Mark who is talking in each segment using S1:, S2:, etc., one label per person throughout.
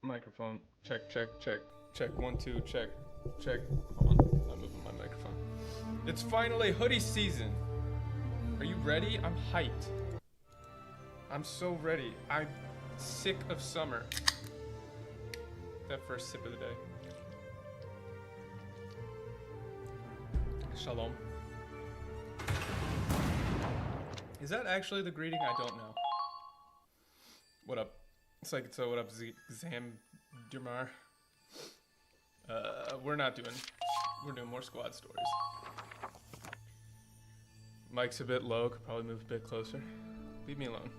S1: Microphone. Check, check, check. Check, 1, 2, check, check. Hold on, I'm moving my microphone. It's finally hoodie season. Are you ready? I'm hyped. I'm so ready. I'm sick of summer. That first sip of the day. Shalom. Is that actually the greeting? I don't know. What up? It's like, so what up, Zam Dumar? We're doing more squad stories. Mic's a bit low, could probably move a bit closer. Leave me alone.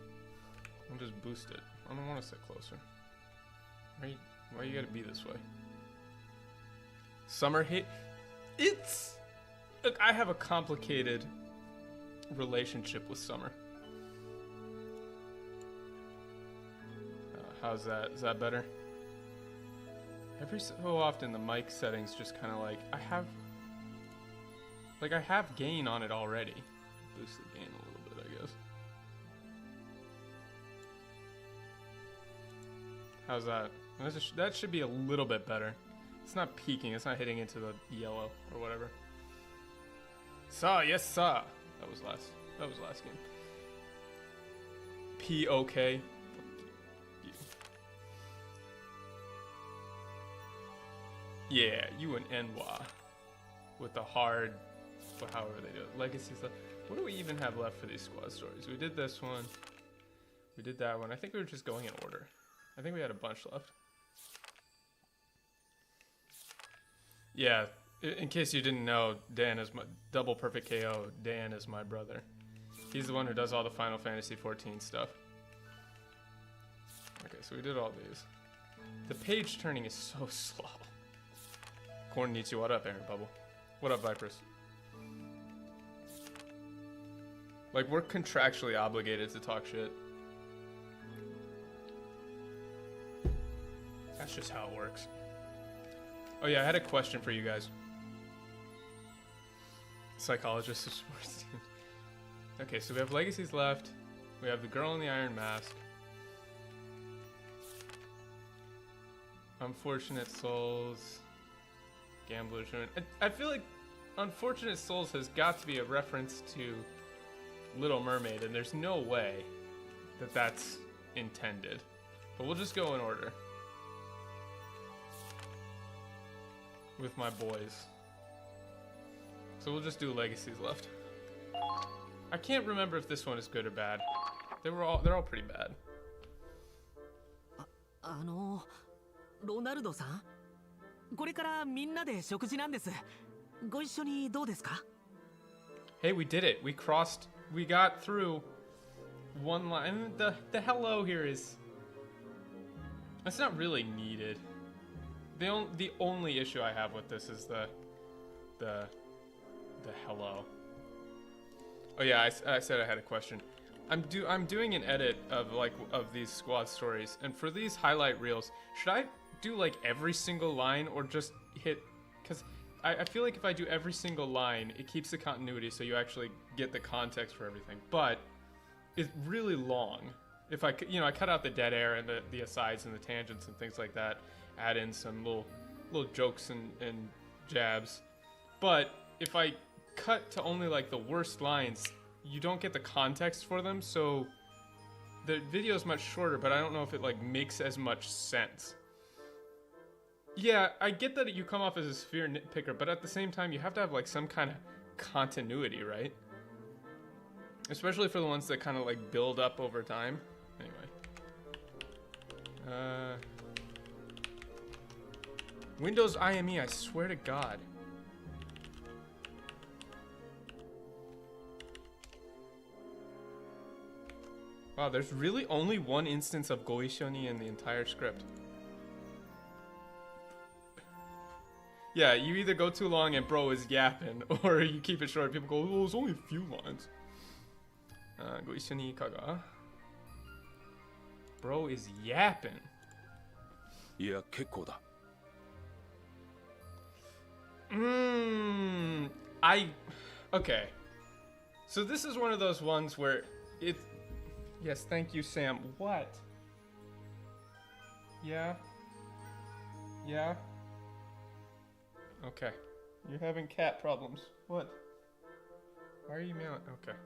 S1: I'll just boost it. I don't want to sit closer. Why you gotta be this way? Summer hate? Look, I have a complicated relationship with summer. How's that? Is that better? Every so often the mic settings just kind of like, I have gain on it already. Boost the gain a little bit, I guess. How's that? That should be a little bit better. It's not peaking, it's not hitting into the yellow or whatever. Yes, sir. That was last game. P-O-K. Yeah, you and NY with the hard, however they do it. Legacy stuff. What do we even have left for these squad stories? We did this one. We did that one. I think we were just going in order. I think we had a bunch left. Yeah, in case you didn't know, Dan is my double perfect KO. Dan is my brother. He's the one who does all the Final Fantasy 14 stuff. Okay, so we did all these. The page turning is so slow. Corn needs you. What up, Aaron Bubble? What up, Vipers? Like, we're contractually obligated to talk shit. That's just how it works. Oh yeah, I had a question for you guys. Psychologist of sports teams. Okay, so we have legacies left. We have the girl in the iron mask. Unfortunate souls. Gamblers. I feel like Unfortunate Souls has got to be a reference to Little Mermaid, and there's no way that that's intended. But we'll just go in order with my boys. So we'll just do legacies left. I can't remember if this one is good or bad. They're all pretty bad.
S2: ロナルドさん、これからみんなで食事なんです。ご一緒にどうですか?
S1: Hey, we did it. We got through one line. The hello here is, it's not really needed. The only issue I have with this is the hello. Oh yeah, I said I had a question. I'm doing an edit of these squad stories, and for these highlight reels, should I do like every single line or just hit? Because I feel like if I do every single line, it keeps the continuity, so you actually get the context for everything. But it's really long. If I cut out the dead air and the asides and the tangents and things like that, add in some little jokes and jabs. But if I cut to only like the worst lines, you don't get the context for them, so the video is much shorter, but I don't know if it like makes as much sense. Yeah, I get that you come off as a sphere nitpicker, but at the same time, you have to have like some kind of continuity, right? Especially for the ones that kind of like build up over time. Anyway. Windows IME, I swear to God. Wow, there's really only one instance of Goishoni in the entire script. Yeah, you either go too long and bro is yapping, or you keep it short. People go, oh, it's only a few lines. Goishoni kaga. Bro is yapping.
S3: Yeah, 結構だ.
S1: Okay. So this is one of those ones where it... Yes, thank you, Sam. What? Yeah? Yeah? Okay. You're having cat problems. What? Why are you mailing? Okay.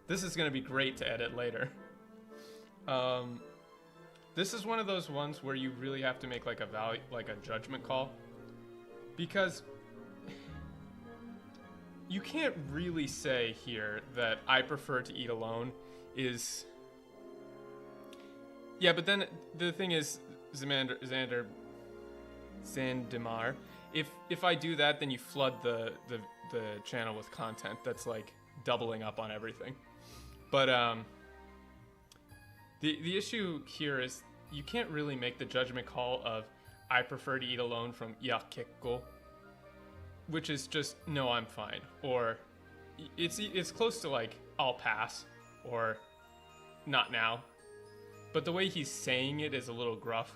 S1: This is gonna be great to edit later. This is one of those ones where you really have to make like a judgment call, because you can't really say here that I prefer to eat alone is. Yeah, but then the thing is, Zandimar, if I do that, then you flood the channel with content that's like doubling up on everything. But the issue here is you can't really make the judgment call of I prefer to eat alone from ya kekko, which is just no, I'm fine, or it's close to like I'll pass or not now. But the way he's saying it is a little gruff.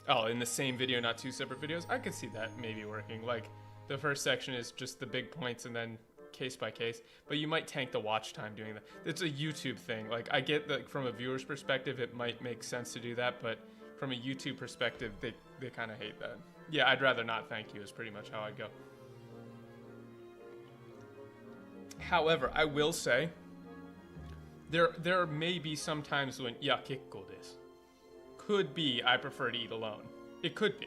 S1: Oh, in the same video, not two separate videos? I could see that maybe working. Like, the first section is just the big points and then case by case. But you might tank the watch time doing that. It's a YouTube thing. Like, I get that from a viewer's perspective, it might make sense to do that. But from a YouTube perspective, they kind of hate that. Yeah, I'd rather not thank you is pretty much how I'd go. However, I will say, there may be some times when ya kekko desu could be I prefer to eat alone. It could be.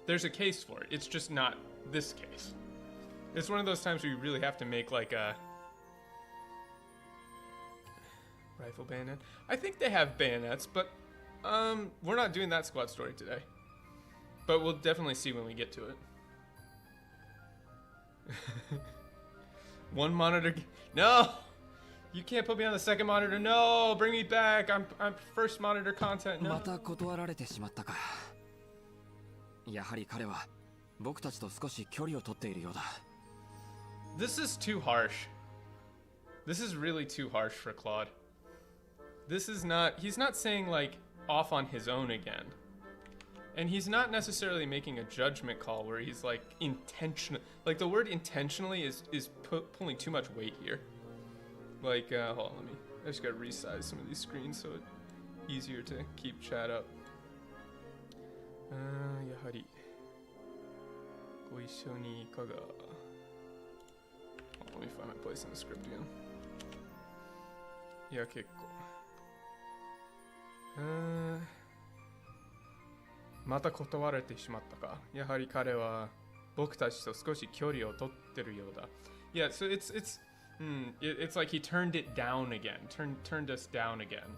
S1: There's a case for it. It's just not this case. It's one of those times where you really have to make like a rifle bayonet. I think they have bayonets, but we're not doing that squad story today. But we'll definitely see when we get to it. One monitor. No! You can't put me on the second monitor. No, bring me back. I'm first monitor content. No.
S2: また断られてしまったか。やはり彼は僕たちと少し距離を取っているようだ。
S1: This is too harsh. This is really too harsh for Claude. This is not. He's not saying like off on his own again. And he's not necessarily making a judgment call where he's like intentional. Like the word intentionally is pulling too much weight here. Like, hold on, I just gotta resize some of these screens so it's easier to keep chat up. やはりご一緒にいかが Let me find my place in the script again. いや、結構。また断られてしまったか。やはり彼は僕たちと少し距離を取ってるようだ。Yeah, so it's like he turned it down again. Turned us down again.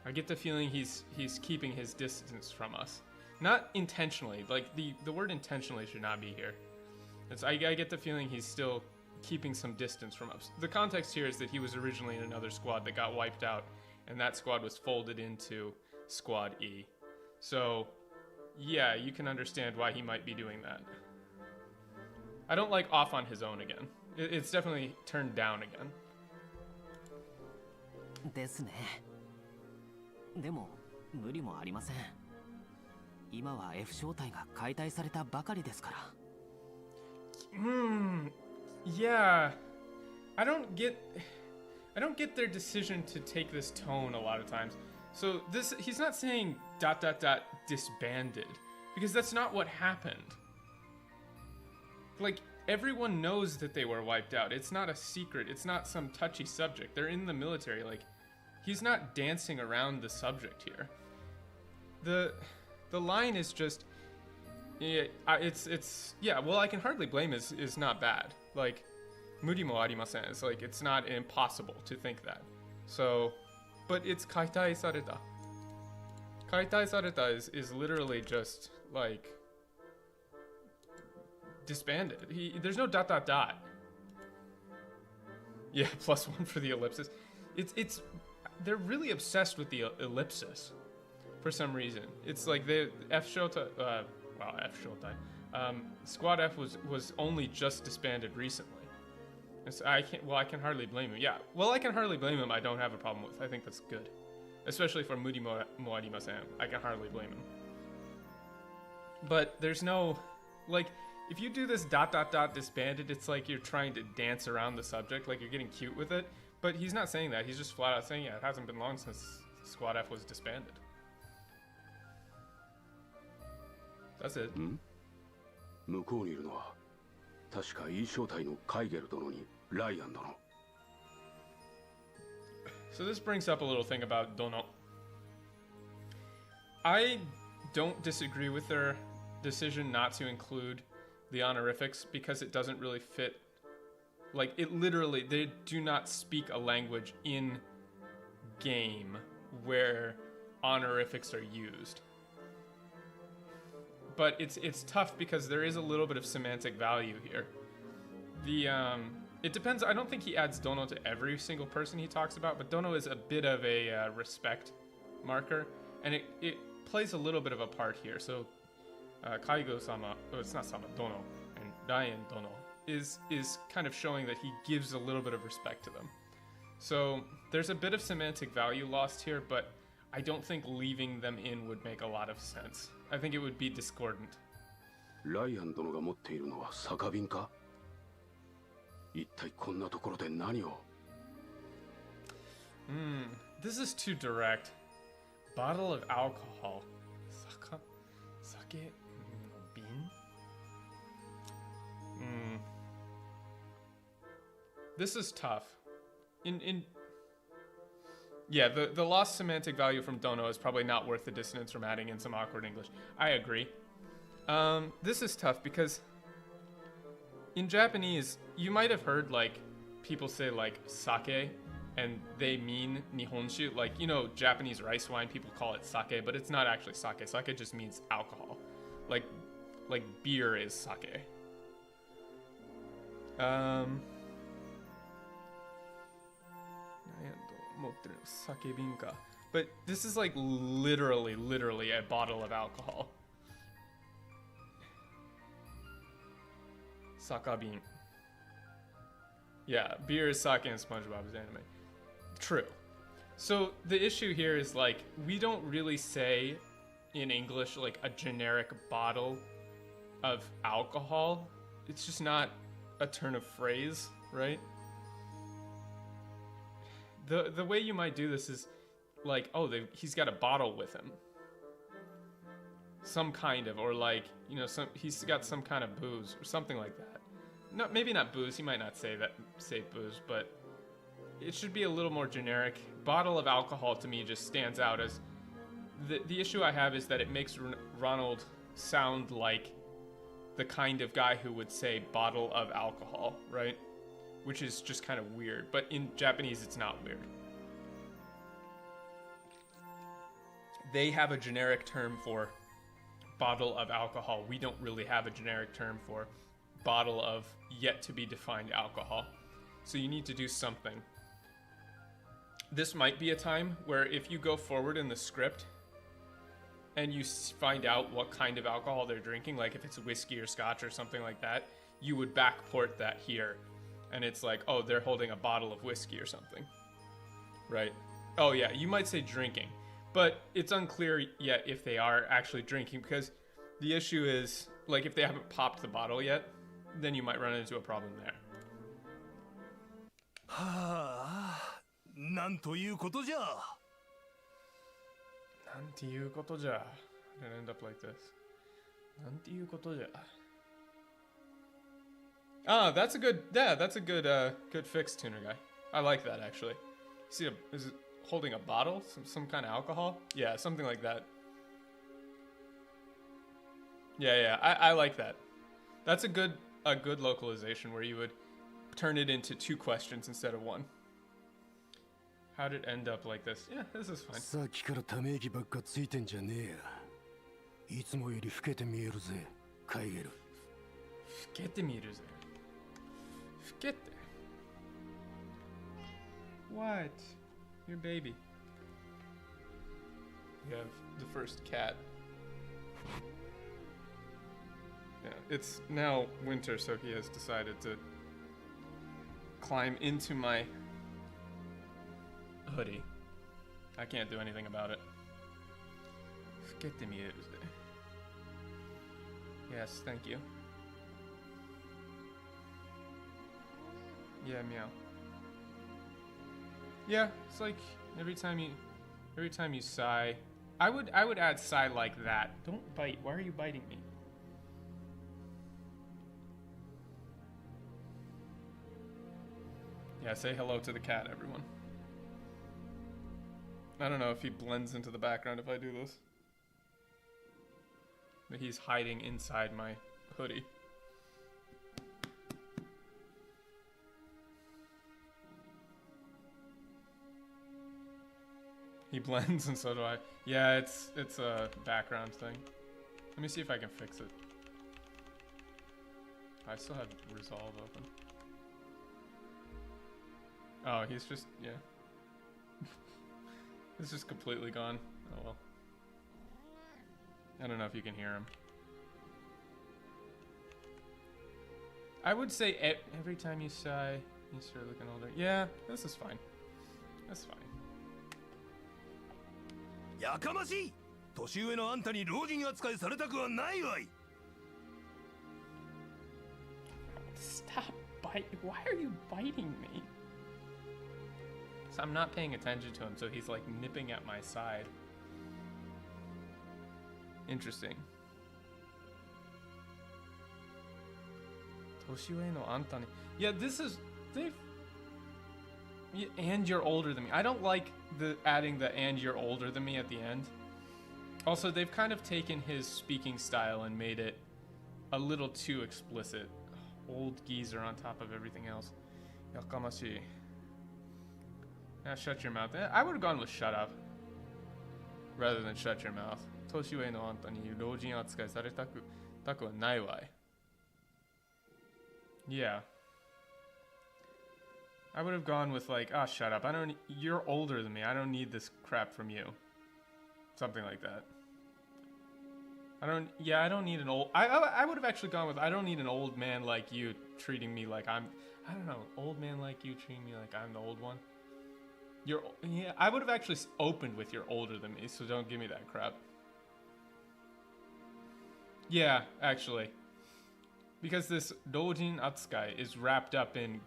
S1: I get the feeling he's keeping his distance from us. Not intentionally. Like the word intentionally should not be here. I get the feeling he's still keeping some distance from us. The context here is that he was originally in another squad that got wiped out, and that squad was folded into Squad E. So, yeah, you can understand why he might be doing that. I don't like off on his own again. It's definitely turned down again.
S2: ですね。でも無理もありません。今は F 招待が解体されたばかりですから。
S1: Yeah. I don't get their decision to take this tone a lot of times. So he's not saying ... disbanded, because that's not what happened. Like, everyone knows that they were wiped out. It's not a secret. It's not some touchy subject. They're in the military. Like, he's not dancing around the subject here. The line is just, yeah, yeah, well, I can hardly blame is not bad. Like, muri mo arimasen. It's like, it's not impossible to think that. So, but it's kaitai sareta. Kaitai sareta is literally just, like, disbanded. There's no ... Yeah, +1 for the ellipsis. They're really obsessed with the ellipsis for some reason. It's like the Squad F was only just disbanded recently. And so I can hardly blame him. Yeah, well, I can hardly blame him. I don't have a problem with. I think that's good, especially for muri mo arimasen. I can hardly blame him. But there's no, like, if you do this ... disbanded, it's like you're trying to dance around the subject, like you're getting cute with it. But he's not saying that. He's just flat out saying, yeah, it hasn't been long since Squad F was disbanded. That's it.
S3: 向こうにいるのは確か E 正体のカイゲル殿にライアン殿。
S1: So this brings up a little thing about dunno. I don't disagree with their decision not to include the honorifics because it doesn't really fit. Like, it literally, they do not speak a language in game where honorifics are used. But it's tough because there is a little bit of semantic value here. It depends. I don't think he adds dono to every single person he talks about, but dono is a bit of a respect marker, and it plays a little bit of a part here. So Kaigo-sama, oh, it's not sama, dono, and Ryan dono is kind of showing that he gives a little bit of respect to them. So there's a bit of semantic value lost here, but I don't think leaving them in would make a lot of sense. I think it would be discordant.
S3: ライアン殿が持っているのは酒瓶か？一体こんなところで何を？
S1: This is too direct. Bottle of alcohol. Sake no bin? This is tough. Yeah, the lost semantic value from dono is probably not worth the dissonance from adding in some awkward English. I agree. This is tough because in Japanese, you might have heard like people say like sake and they mean nihonshu. Like, you know, Japanese rice wine, people call it sake, but it's not actually sake. Sake just means alcohol. Like beer is sake. But this is like literally a bottle of alcohol. Sakabin. Yeah, beer is sake in SpongeBob's anime. True. So the issue here is like, we don't really say in English like a generic bottle of alcohol. It's just not a turn of phrase, right? The way you might do this is like, oh, he's got a bottle with him. Some kind of, or like, you know, he's got some kind of booze or something like that. No, maybe not booze. He might not say booze, but it should be a little more generic. Bottle of alcohol to me just stands out as the issue I have is that it makes Ronald sound like the kind of guy who would say bottle of alcohol, right? Which is just kind of weird, but in Japanese it's not weird. They have a generic term for bottle of alcohol. We don't really have a generic term for bottle of yet to be defined alcohol. So you need to do something. This might be a time where if you go forward in the script and you find out what kind of alcohol they're drinking, like if it's whiskey or scotch or something like that, you would backport that here. And it's like, oh, they're holding a bottle of whiskey or something, right? Oh yeah, you might say drinking, but it's unclear yet if they are actually drinking, because the issue is, like, if they haven't popped the bottle yet, then you might run into a problem there.
S4: なんということじゃ。
S1: なんていうことじゃ. It end up like this. なんていうことじゃ. Ah, that's a good fix, tuner guy. I like that actually. See, is it holding a bottle? Some kind of alcohol? Yeah, something like that. Yeah, I like that. That's a good localization where you would turn it into two questions instead of one. How did it end up like this? Yeah, this is fine.
S4: さっきからため息ばっかついてんじゃねえや。いつもより老けて見えるぜ、カイゲル。
S1: 老けて見えるぜ。老けて。What? Your baby. You have the first cat. Yeah, it's now winter, so he has decided to climb into my hoodie. I can't do anything about it. 老けて見えるぜ. Yes, thank you. Yeah, meow. Yeah, it's like every time you sigh, I would add sigh like that. Don't bite. Why are you biting me? Yeah, say hello to the cat, everyone. I don't know if he blends into the background if I do this. But he's hiding inside my hoodie. He blends and so do I. Yeah, it's a background thing. Let me see if I can fix it. I still have Resolve open. Oh, he's just, yeah. It's just completely gone. Oh well. I don't know if you can hear him. I would say every time you sigh, you start looking older. Yeah, this is fine. That's fine.
S5: やかましい。年上のあんたに老人扱いされたくはないわい。
S1: Stop biting. Why are you biting me? So I'm not paying attention to him, so he's like nipping at my side. Interesting. Toshiue no anta ni. Yeah, this is they've. Yeah, and you're older than me. I don't like the adding the "and you're older than me" at the end. Also, they've kind of taken his speaking style and made it a little too explicit. Old geezer on top of everything else. Yakamashi. Shut your mouth. I would have gone with shut up rather than shut your mouth. Toshiue no anta ni roujin atsukai saretaku taku wa nai wai. Yeah. I would have gone with like, ah, shut up. You're older than me. I don't need this crap from you. Something like that. I don't need an old, I would have actually gone with, I don't need an old man like you treating me like I don't know, old man like you treating me like I'm the old one. Yeah, I would have actually opened with you're older than me, so don't give me that crap. Yeah, actually. Because this Dojin Atsukai is wrapped up in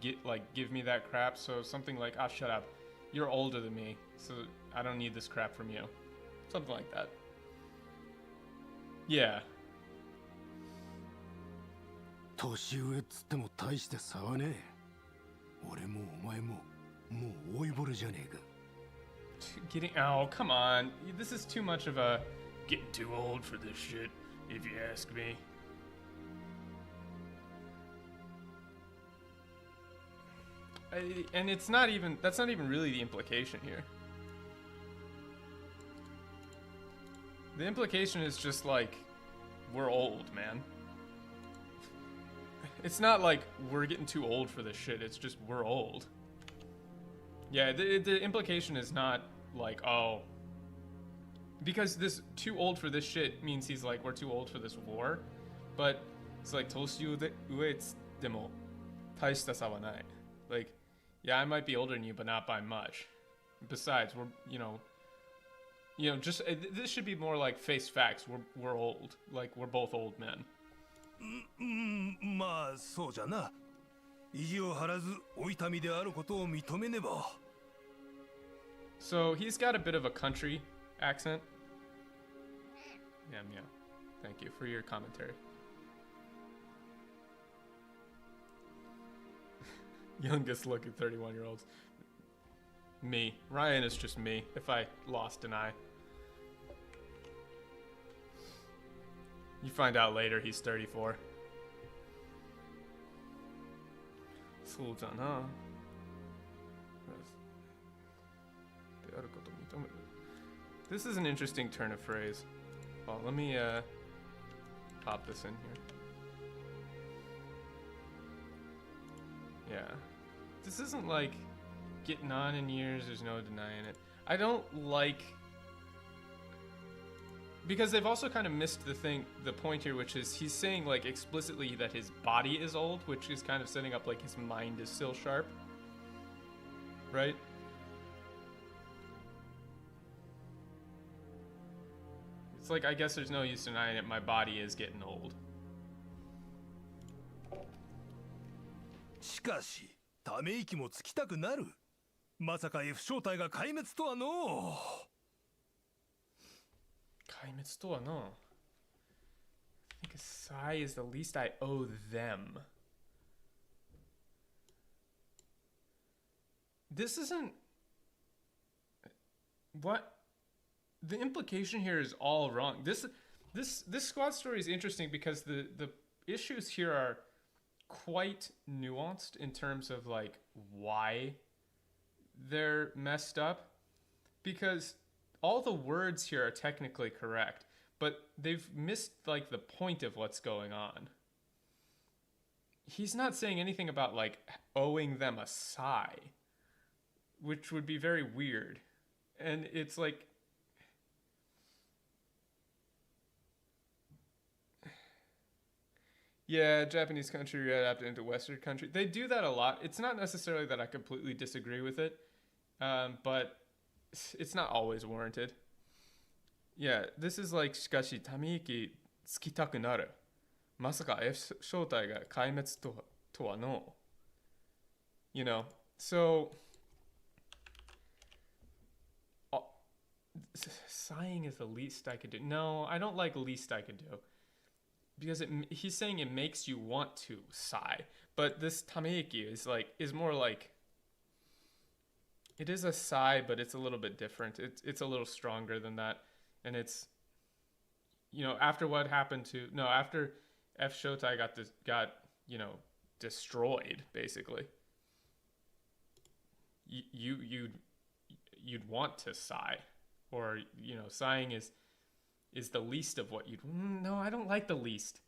S1: give me that crap, so something like, ah, shut up. You're older than me, so I don't need this crap from you. Something like that. Yeah.
S4: 年上っつっても大して差はねえ。俺もお前ももう老いぼれじゃねえか。
S1: Oh, come on. This is too much of a getting too old for this shit, if you ask me. And it's not even, that's not even really the implication here. The implication is just like, we're old, man. It's not like we're getting too old for this shit, it's just we're old. Yeah, the implication is not like, oh, because this too old for this shit means he's like, we're too old for this war. But it's like, Toshiu de ue demo taishita sa wa nai. Like, yeah, I might be older than you, but not by much. Besides, we're, just, this should be more like face facts. We're old. Like, we're both old men.
S5: まあそうじゃな。意地を張らずお痛みであることを認めねば。
S1: So he's got a bit of a country accent. Yeah. Thank you for your commentary. Youngest looking 31-year-olds. Me. Ryan is just me, if I lost an eye. You find out later he's 34. This is an interesting turn of phrase. Well, let me pop this in here. Yeah. This isn't like getting on in years, there's no denying it. I don't like, because they've also kind of missed the point here, which is he's saying like explicitly that his body is old, which is kind of setting up like his mind is still sharp. Right? It's like, I guess there's no use denying it, my body is getting old.
S5: しかし、ため息もつきたくなる。まさか F 正体が壊滅とはのう。
S1: 壊滅とはの。I think a sigh is the least I owe them. this isn't what the implication here is all wrong. This squad story is interesting because the issues here are quite nuanced in terms of like why they're messed up, because all the words here are technically correct, but they've missed like the point of what's going on. He's not saying anything about like owing them a sigh, which would be very weird. And it's like, yeah, Japanese country readapted into Western country. They do that a lot. It's not necessarily that I completely disagree with it, but it's not always warranted. Yeah, this is like, しかし、ため息つきたくなる。まさか F 正体が壊滅とはの。You know, so... sighing is the least I could do. No, I don't like least I could do. Because he's saying it makes you want to sigh. But this tameiki is more like... It is a sigh, but it's a little bit different. It's a little stronger than that. And it's... You know, after what happened to... No, after F Shotai got you know, destroyed, basically. You'd want to sigh. Or, you know, sighing is the least of what you'd... No, I don't like the least.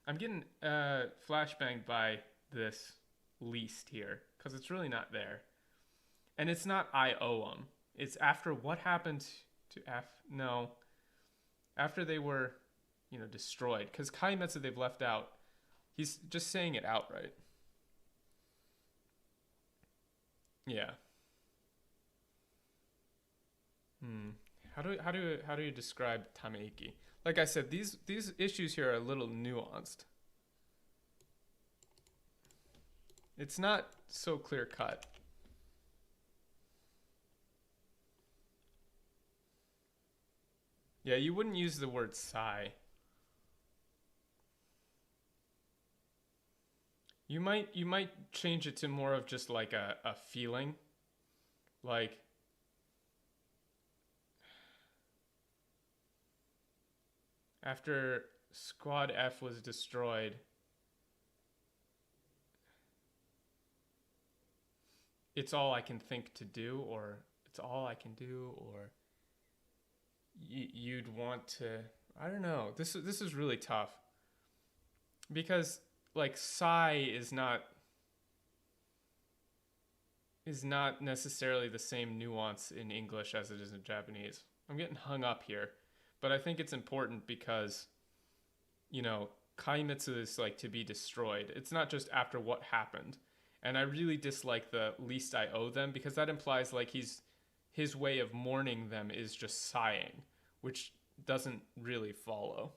S1: I'm getting flashbanged by this least here, because it's really not there. And it's not I owe them. It's after what happened to F... No. After they were, you know, destroyed. Because Kaimetsu they've left out. He's just saying it outright. Yeah. How do you describe tameiki? Like I said, these issues here are a little nuanced. It's not so clear cut. Yeah, you wouldn't use the word sigh. You might change it to more of just like a feeling. Like, after Squad F was destroyed, it's all I can think to do, or it's all I can do, or you'd want to... I don't know. This is really tough. Because, like, sigh is not necessarily the same nuance in English as it is in Japanese. I'm getting hung up here. But I think it's important because, you know, Kaimetsu is like to be destroyed. It's not just after what happened. And I really dislike the least I owe them, because that implies like his way of mourning them is just sighing, which doesn't really follow.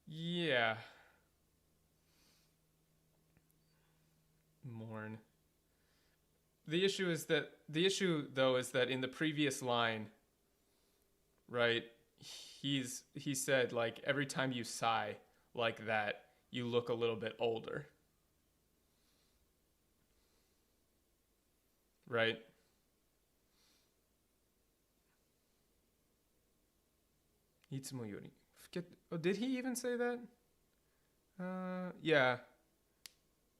S1: Yeah. Mourn. The issue though is that in the previous line, right, he said like every time you sigh like that, you look a little bit older. Right? Itsumo yori fuket... Oh, did he even say that? Yeah.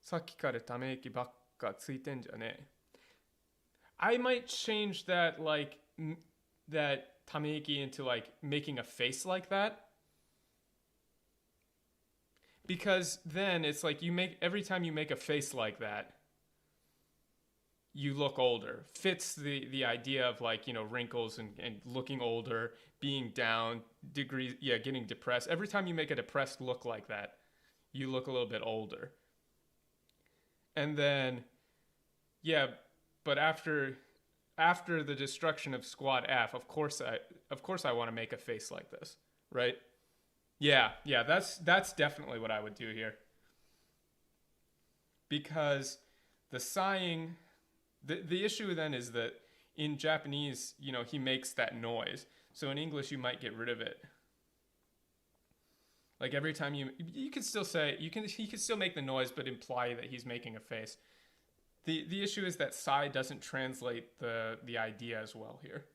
S1: さっきからため息ばっかついてんじゃねえ. I might change that like that tameiki into like making a face like that, because then it's like every time you make a face like that, you look older. Fits the idea of like, you know, wrinkles and looking older, being down, degrees, yeah, getting depressed. Every time you make a depressed look like that, you look a little bit older. And then, yeah, but after the destruction of Squad F, of course I want to make a face like this, right? Yeah, that's definitely what I would do here. Because the sighing, the issue then is that in Japanese, you know, he makes that noise. So in English, you might get rid of it. Like every time you could still say, he could still make the noise, but imply that he's making a face. The issue is that Sai doesn't translate the idea as well here.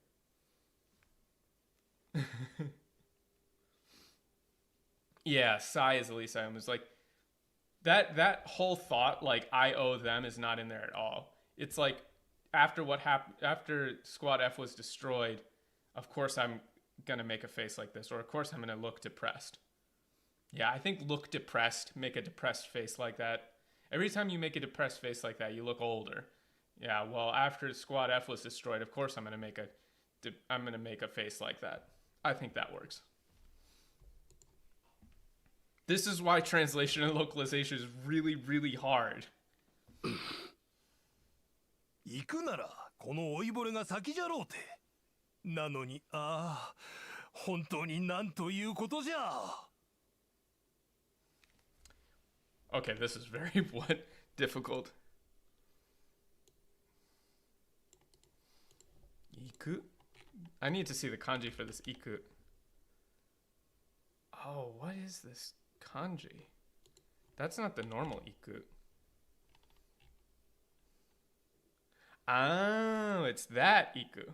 S1: Yeah, Sai is Elisa. I was like, that whole thought, like I owe them, is not in there at all. It's like after what happened, after Squad F was destroyed, of course I'm gonna make a face like this, or of course I'm gonna look depressed. Yeah, I think look depressed, make a depressed face like that. Every time you make a depressed face like that, you look older. Yeah, well, after Squad F was destroyed, of course I'm gonna make a face like that. I think that works. This is why translation and localization is really, really hard.
S5: 行くならこの老いぼれが先じゃろうて。なのに、ああ、本当になんということじゃ。
S1: Okay, this is very what difficult. Iku? I need to see the kanji for this iku. Oh, what is this kanji? That's not the normal iku. Oh, it's that iku.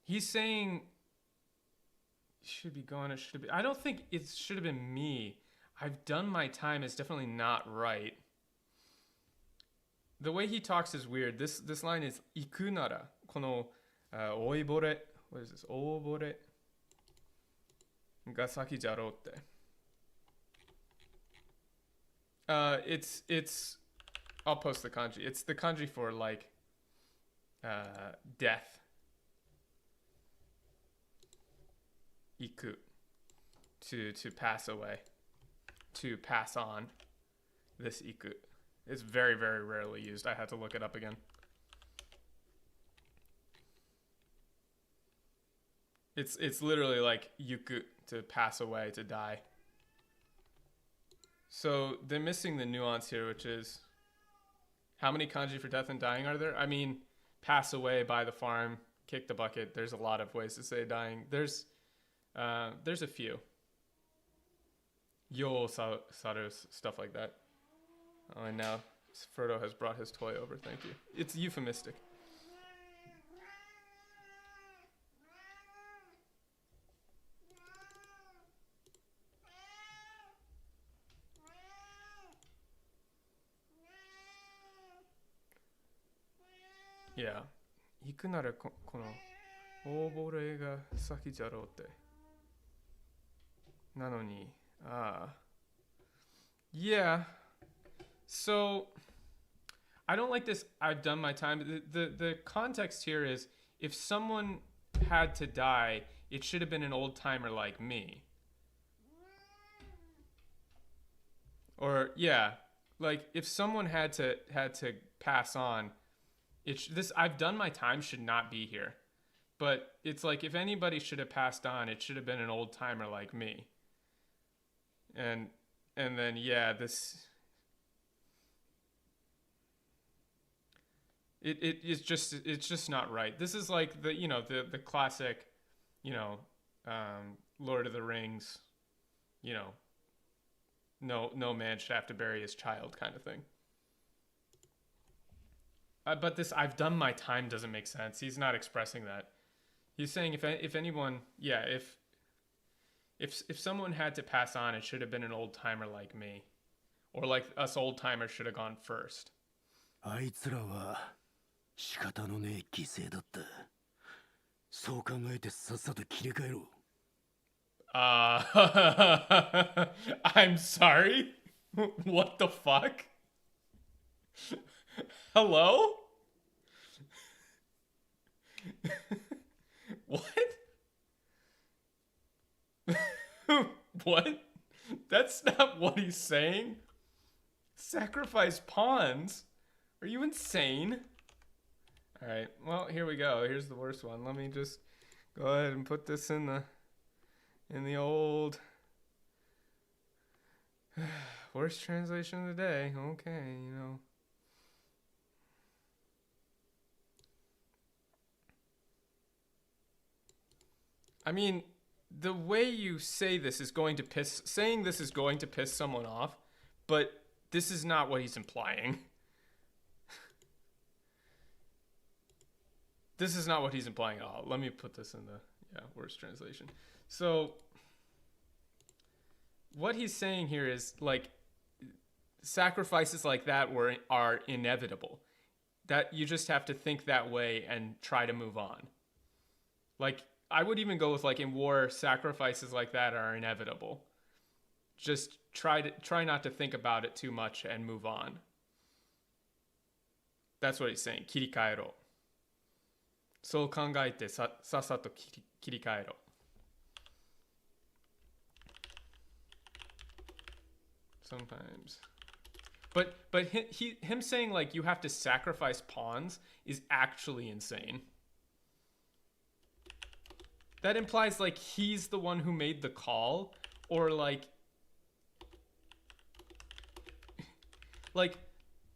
S1: He's saying should be gone, it should be. I don't think it should have been me. I've done my time is definitely not right. The way he talks is weird. This line is iku nara. Kono oibore. What is this? Oibore ga saki jarote. It's I'll post the kanji. It's the kanji for like death. Iku, to pass away, to pass on. This iku is very, very rarely used. I had to look it up again. It's literally like yuku, to pass away, to die. So they're missing the nuance here, which is how many kanji for death and dying are there? I mean, pass away, buy the farm, kick the bucket. There's a lot of ways to say dying. There's a few. Yo saru, stuff like that. Oh, and now Frodo has brought his toy over. Thank you. It's euphemistic. Yeah. 行くならこの応募例が先じゃろうって。なのに、yeah. So, I don't like this. I've done my time. The context here is if someone had to die, it should have been an old timer like me. Or yeah, like if someone had to pass on, this I've done my time should not be here. But it's like if anybody should have passed on, it should have been an old timer like me. And then yeah, this it's just not right. This is like the classic, Lord of the Rings, no man should have to bury his child kind of thing. But this I've done my time doesn't make sense. He's not expressing that. He's saying if anyone, yeah, if someone had to pass on, it should have been an old timer like me, or like us old timers should have gone first.
S4: あいつらは仕方のねえ犠牲だった。そう考えてさっさと切り替えろ。
S1: I'm sorry. What the fuck? Hello? What? What? That's not what he's saying. Sacrifice pawns? Are you insane? Alright, well, here we go. Here's the worst one. Let me just go ahead and put this in the old worst translation of the day. Okay, I mean, the way you say this is going to piss... Saying this is going to piss someone off, but this is not what he's implying. This is not what he's implying at all. Let me put this in the worst translation. So, what he's saying here is, like, sacrifices like that are inevitable. That you just have to think that way and try to move on. Like, I would even go with, like, in war, sacrifices like that are inevitable. Just try not to think about it too much and move on. That's what he's saying. Kirikaero. そう考えてさっさと切り替えろ. Sometimes. But him saying, like, you have to sacrifice pawns is actually insane. That implies, like, he's the one who made the call, or, like,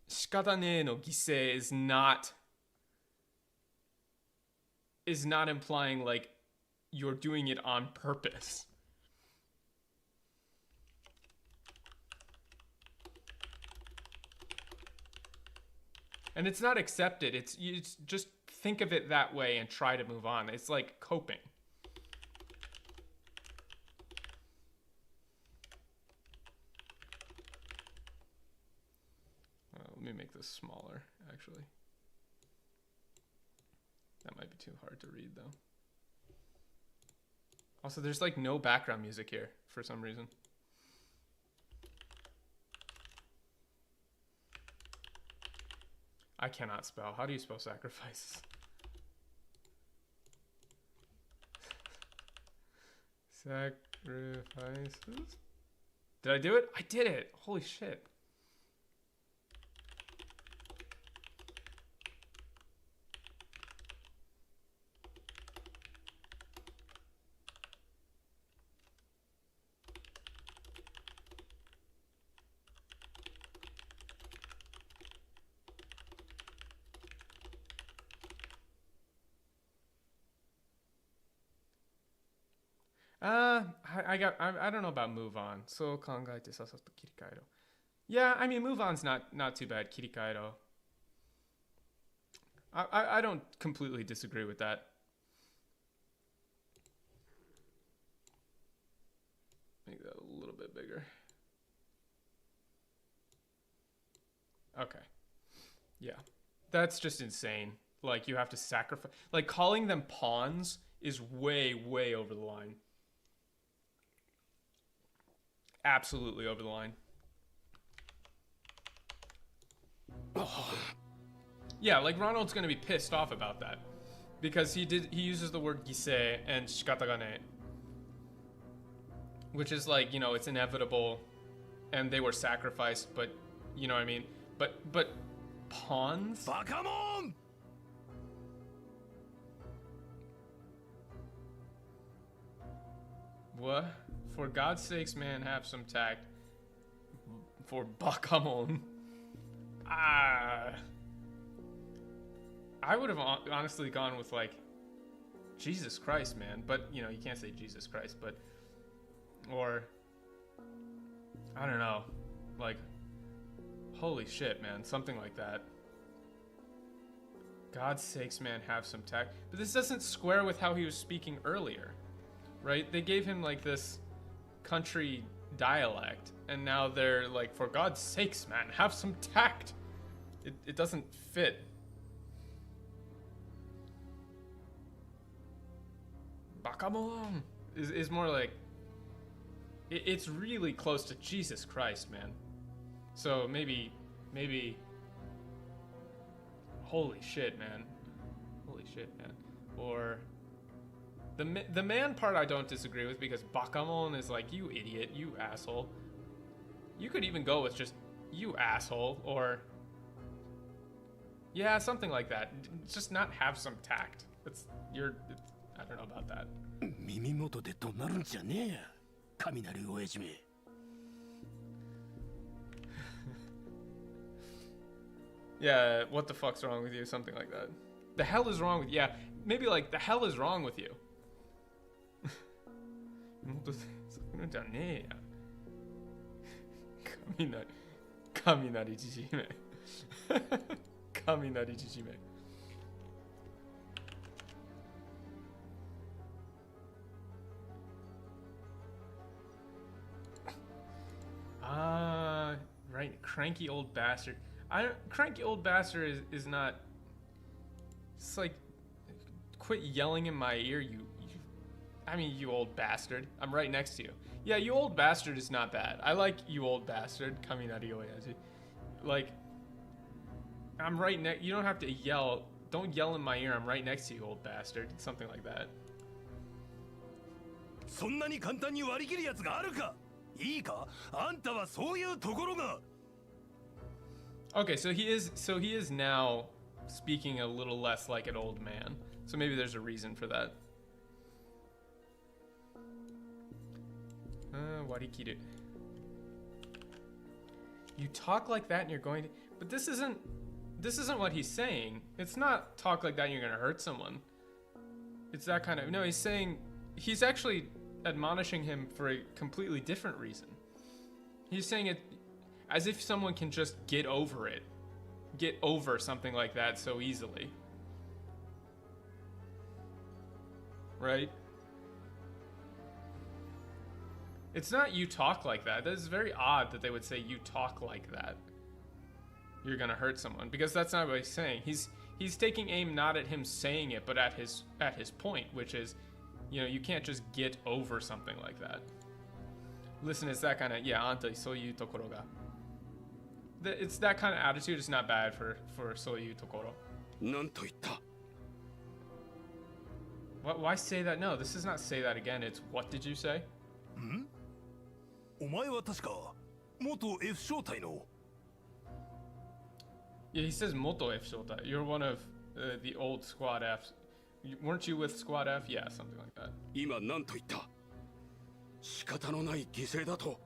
S1: shikata ne no gisei is not implying, like, you're doing it on purpose. And it's not accepted. It's just think of it that way and try to move on. It's like coping. Let me make this smaller, actually. That might be too hard to read, though. Also, there's, like, no background music here for some reason. I cannot spell. How do you spell sacrifices? Sacrifices? Did I do it? I did it! Holy shit. I don't know about move on. So kangaete sasato kirikaero. Yeah, I mean, move on's not too bad. Kirikaero. I don't completely disagree with that. Make that a little bit bigger. Okay. Yeah. That's just insane. Like, you have to sacrifice. Like, calling them pawns is way, way over the line. Absolutely over the line. Yeah, like, Ronald's gonna be pissed off about that. Because he uses the word gisei and shikatagane. Which is like, you know, it's inevitable. And they were sacrificed, but, you know what I mean? But pawns?
S5: Bakamon!
S1: What? For God's sakes, man, have some tact. For Bakamon. I would have honestly gone with, like, Jesus Christ, man. But, you know, you can't say Jesus Christ, but... Or... I don't know. Like... Holy shit, man. Something like that. God's sakes, man, have some tact. But this doesn't square with how he was speaking earlier. Right? They gave him, like, this country dialect. And now they're like, for God's sakes, man, have some tact. It doesn't fit. Bakamon is more like... It's really close to Jesus Christ, man. So maybe... Holy shit, man. Holy shit, man. Or... The man part I don't disagree with, because Bakamon is like, you idiot, you asshole. You could even go with just, you asshole, or... Yeah, something like that. Just not have some tact. I don't know about that.
S4: 耳元で怒鳴るんじゃねえや、雷親父め。
S1: Yeah, what the fuck's wrong with you? Something like that. The hell is wrong with you? Yeah, maybe like, the hell is wrong with you? もっと咲くのじゃねえや。雷じじめ。雷じじめ。Right, cranky old bastard. Cranky old bastard is not. It's like, quit yelling in my ear, you old bastard. I'm right next to you. Yeah, you old bastard is not bad. I like you old bastard. Kaminari oyaji. Like, I'm right next. You don't have to yell. Don't yell in my ear. I'm right next to you, old bastard. Something like that.
S5: そんなに簡単に割り切るやつがあるか。いいか、あんたはそういうところが。
S1: Okay, so he is now speaking a little less like an old man. So maybe there's a reason for that. Warikiru. You talk like that and you're going to, but this isn't what he's saying. It's not talk like that and you're going to hurt someone. It's that kind of, no, he's actually admonishing him for a completely different reason. He's saying it as if someone can just get over something like that so easily. Right? It's not you talk like that. That is very odd that they would say you talk like that. You're gonna hurt someone, because that's not what he's saying. He's taking aim not at him saying it, but at his point, which is, you know, you can't just get over something like that. Listen, it's that kind of, yeah, anta soyu tokoro ga. It's that kind of attitude. It's not bad for soyu tokoro.
S3: なんと言った。
S1: Why say that? No, this is not say that again. It's what did you say?
S5: ん？お前は確か元 F 小隊の。
S1: Yeah, he says moto F shoutai. You're one of the old Squad Fs. Weren't you with Squad F? Yeah, something like that.
S3: 今なんと言った。仕方のない犠牲だと。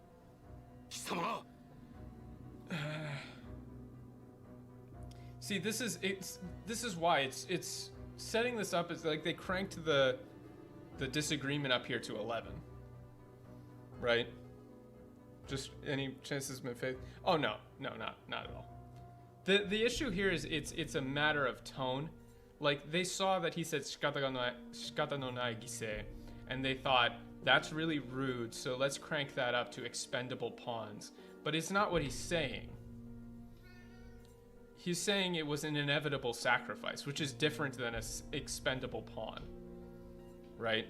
S3: 貴様。
S1: See, this is why it's setting this up. It's like they cranked the disagreement up here to 11, right? Just any chances of faith? Oh no, not at all. The issue here is it's a matter of tone. Like, they saw that he said shikata no nai gisei, and they thought that's really rude, so let's crank that up to expendable pawns. But it's not what he's saying. He's saying it was an inevitable sacrifice, which is different than an expendable pawn, right?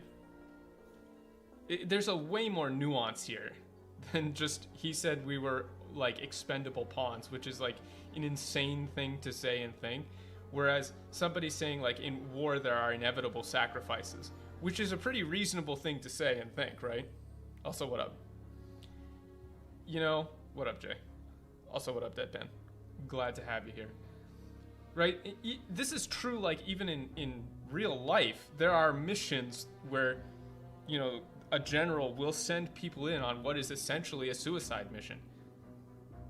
S1: There's a way more nuance here than just he said we were like expendable pawns, which is like an insane thing to say and think. Whereas somebody saying like in war there are inevitable sacrifices, which is a pretty reasonable thing to say and think, right? Also, what up? You know, what up, Jay? Also, what up, Deadpan? Glad to have you here. Right? This is true, like, even in real life. There are missions where, you know, a general will send people in on what is essentially a suicide mission.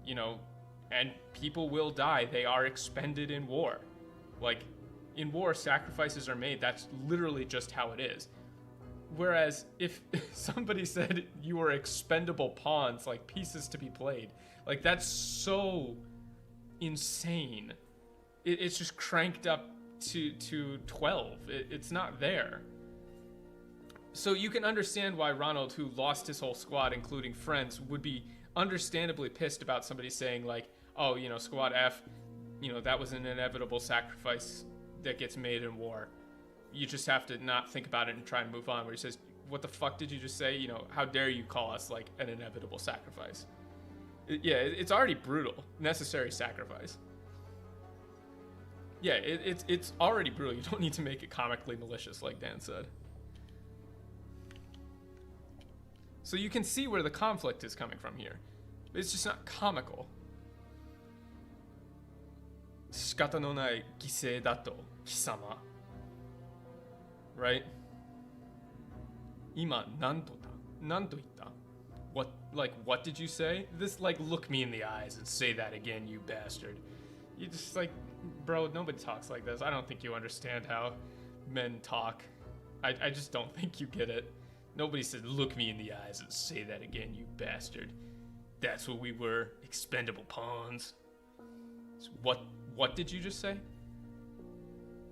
S1: You know, and people will die. They are expended in war. Like, in war, sacrifices are made. That's literally just how it is. Whereas if somebody said you were expendable pawns, like pieces to be played, like, that's so insane. It's just cranked up to 12. It's not there. So you can understand why Ronald, who lost his whole squad, including friends, would be understandably pissed about somebody saying like, oh, you know, Squad F, you know, that was an inevitable sacrifice that gets made in war. You just have to not think about it and try and move on. Where he says, what the fuck did you just say? You know, how dare you call us like an inevitable sacrifice? It's already brutal. Necessary sacrifice. Yeah, it's already brutal. You don't need to make it comically malicious, like Dan said. So you can see where the conflict is coming from here. It's just not comical. Shikata no nai gisei dato, kisama. Right? Ima nanto itta? What did you say? This, like, look me in the eyes and say that again, you bastard. You just, like, bro, nobody talks like this. I don't think you understand how men talk. I just don't think you get it. Nobody said, look me in the eyes and say that again, you bastard. That's what we were, expendable pawns. So what did you just say?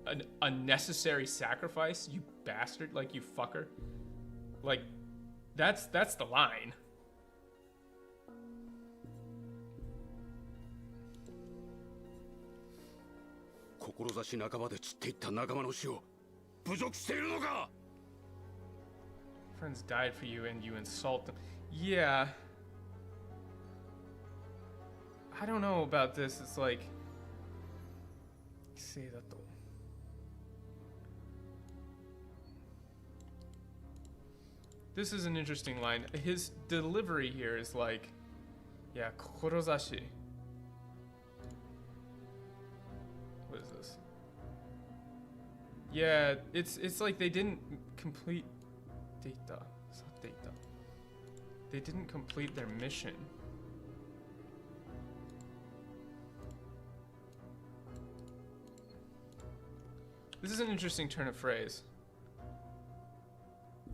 S1: An unnecessary sacrifice, you bastard, like you fucker. Like, that's the line.
S3: 志半ばで散っていった仲間の死を侮辱しているのか?
S1: Friends died for you and you insult them. Yeah. I don't know about this. It's like, say that though. This is an interesting line. His delivery here is like, yeah, kokorozashi. What is this? Yeah, it's like they didn't complete data. It's not data. They didn't complete their mission. This is an interesting turn of phrase.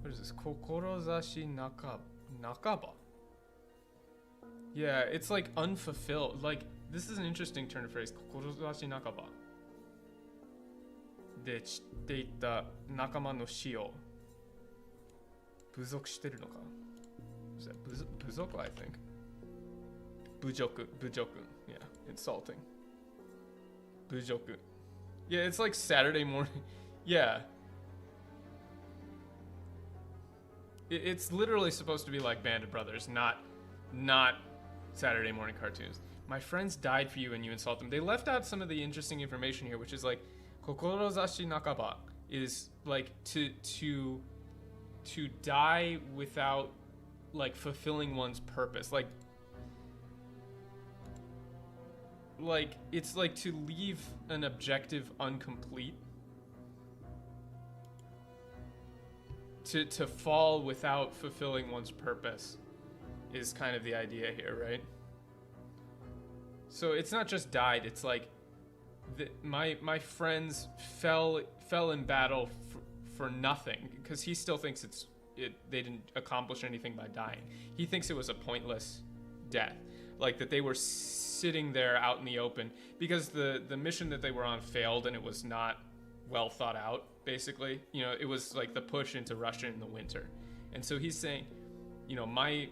S1: What is this? Kokorozashi nakaba. Yeah, it's like unfulfilled. Like, this is an interesting turn of phrase. Kokorozashi nakaba. で散っていった仲間の死を侮辱してるのか? Is that 侮辱? I think. 侮辱. Yeah, insulting. 侮辱. Yeah, it's like Saturday morning. Yeah. It's literally supposed to be like Band of Brothers, not Saturday morning cartoons. My friends died for you and you insult them. They left out some of the interesting information here, which is like, kokorozashi nakaba is like to die without like fulfilling one's purpose. Like it's like to leave an objective incomplete. To fall without fulfilling one's purpose is kind of the idea here, right? So it's not just died, it's like my friends fell in battle for nothing, because he still thinks they didn't accomplish anything by dying. He thinks it was a pointless death, like that they were sitting there out in the open because the mission that they were on failed and it was not well thought out. Basically, you know, it was like the push into Russia in the winter, and so he's saying, you know, my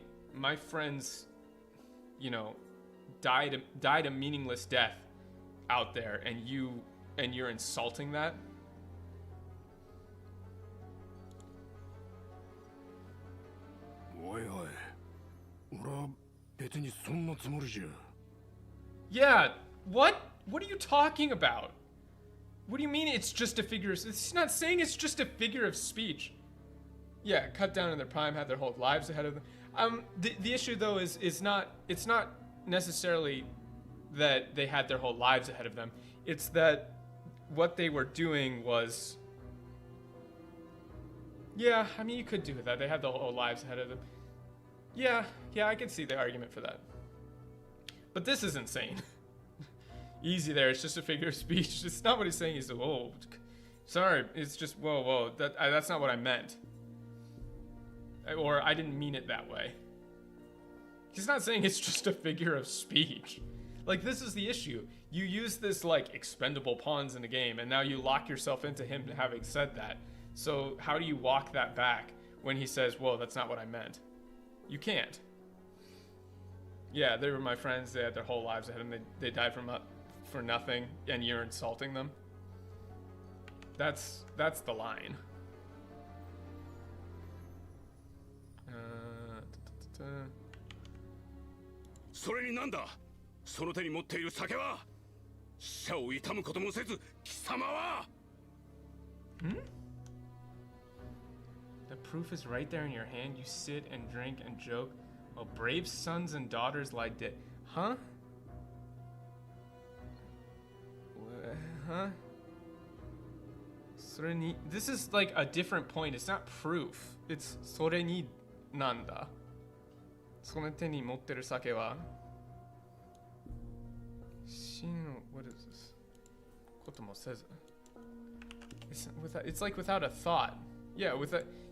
S1: friends, you know, died a meaningless death out there, and you're insulting that. Yeah, what are you talking about? What do you mean it's just a figure of... It's not saying it's just a figure of speech. Yeah, cut down in their prime, had their whole lives ahead of them. The issue though is it's not necessarily that they had their whole lives ahead of them. It's that what they were doing was... Yeah, I mean, you could do that. They had the whole lives ahead of them. Yeah, I could see the argument for that. But this is insane. Easy there, it's just a figure of speech. It's not what he's saying. He's like, whoa, sorry, it's just, whoa, that's not what I meant. Or I didn't mean it that way. He's not saying it's just a figure of speech. Like, this is the issue. You use this, like, expendable pawns in the game, and now you lock yourself into him having said that. So how do you walk that back when he says, whoa, that's not what I meant? You can't. Yeah, they were my friends. They had their whole lives ahead of them. They died for nothing, and you're insulting them. That's the line.
S3: それになんだ。その手に持っている酒は。死者を悼むこともせず、貴様は。
S1: The proof is right there in your hand. You sit and drink and joke while brave sons and daughters lie dead. Huh? Huh? This is like a different point. It's not proof. It's それになんだ。その手に持ってる酒は。What is this? こともせず。It's like without a thought. Yeah,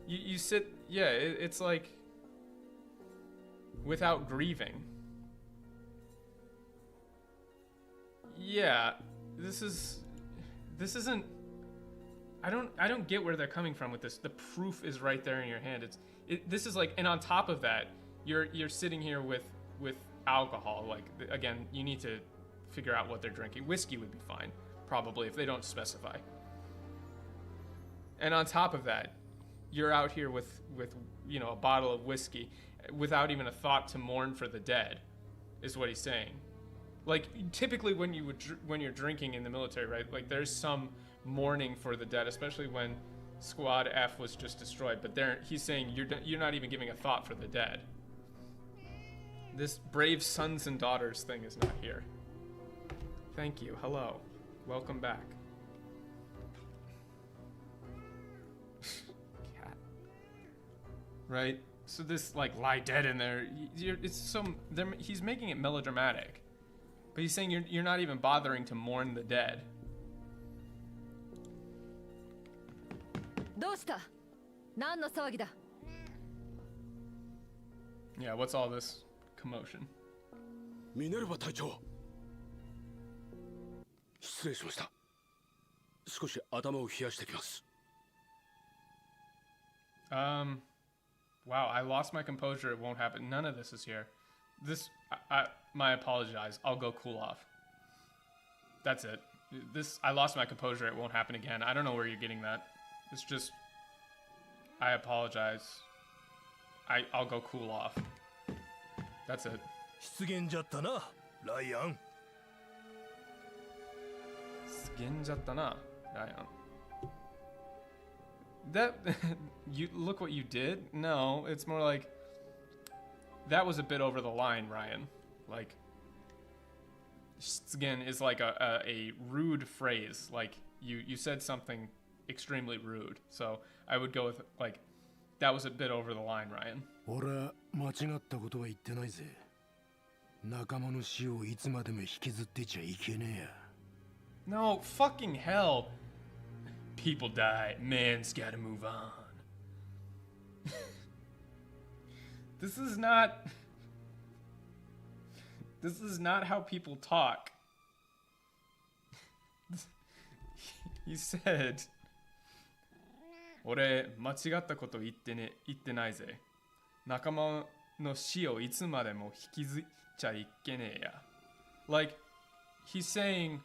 S1: You sit, yeah, it's like without grieving. Yeah, this isn't. I don't get where they're coming from with this. The proof is right there in your hand. This is like, and on top of that, you're sitting here with alcohol. Like, again, you need to figure out what they're drinking. Whiskey would be fine, probably, if they don't specify. And on top of that, you're out here with a bottle of whiskey without even a thought to mourn for the dead, is what he's saying. Like, typically when you're drinking in the military, right? Like, there's some mourning for the dead, especially when Squad F was just destroyed. But he's saying you're not even giving a thought for the dead. This brave sons and daughters thing is not here. Thank you. Hello. Welcome back. Cat. Right? So this, like, lie dead in there, he's making it melodramatic. But he's saying you're not even bothering to mourn the dead. Yeah, what's all this commotion?
S3: ミネルヴァ隊長。失礼しました。少し頭を冷やしてきます。
S1: Wow, I lost my composure. It won't happen. None of this is here. My apologize. I'll go cool off. That's it. I lost my composure. It won't happen again. I don't know where you're getting that. It's just, I apologize. I'll go cool off. That's it.
S5: 失言じゃったな、ライアン。
S1: 失言じゃったな、ライアン。That, you look what you did? No, it's more like, that was a bit over the line, Ryan. Like, 失言 is like a rude phrase. Like, you said something extremely rude. So I would go with, like, that was a bit over the line, Ryan.
S4: 俺は間違ったことは言ってないぜ。仲間の死をいつまでも引きずってちゃいけねえや。
S1: No, fucking hell. People die. Man's gotta move on. This is not how people talk. He said, 俺間違ったこと言ってないぜ。仲間の死をいつまでも引きずっちゃいけねえや。Like, he's saying,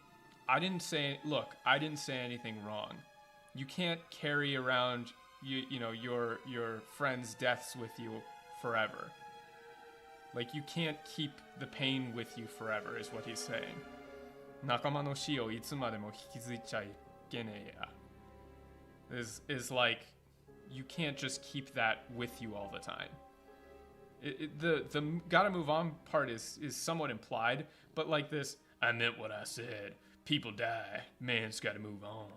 S1: I didn't say anything wrong. You can't carry around your friends' deaths with you forever. Like, you can't keep the pain with you forever, is what he's saying. 仲間の死をいつまでも引きずっちゃいけねえや。Is like, you can't just keep that with you all the time. The gotta move on part is somewhat implied, but like this, I meant what I said. People die. Man's gotta move on.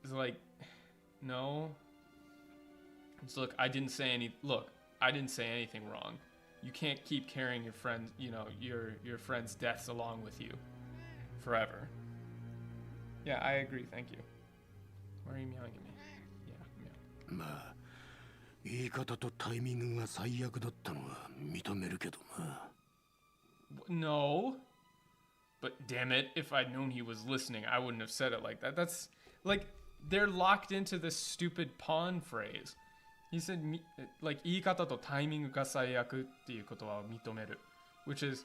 S1: It's like, no. It's I didn't say anything wrong. You can't keep carrying your friends, your friends' deaths along with you forever. Yeah, I agree. Thank you. Why are you meowing at me? Yeah, meow.
S4: まあ、言い方とタイミングが最悪だったのは認めるけどな。
S1: No. But damn it, if I'd known he was listening, I wouldn't have said it like that. That's like, they're locked into this stupid pawn phrase. He said, like, 言い方とタイミングが最悪っていうことは認める. Which is,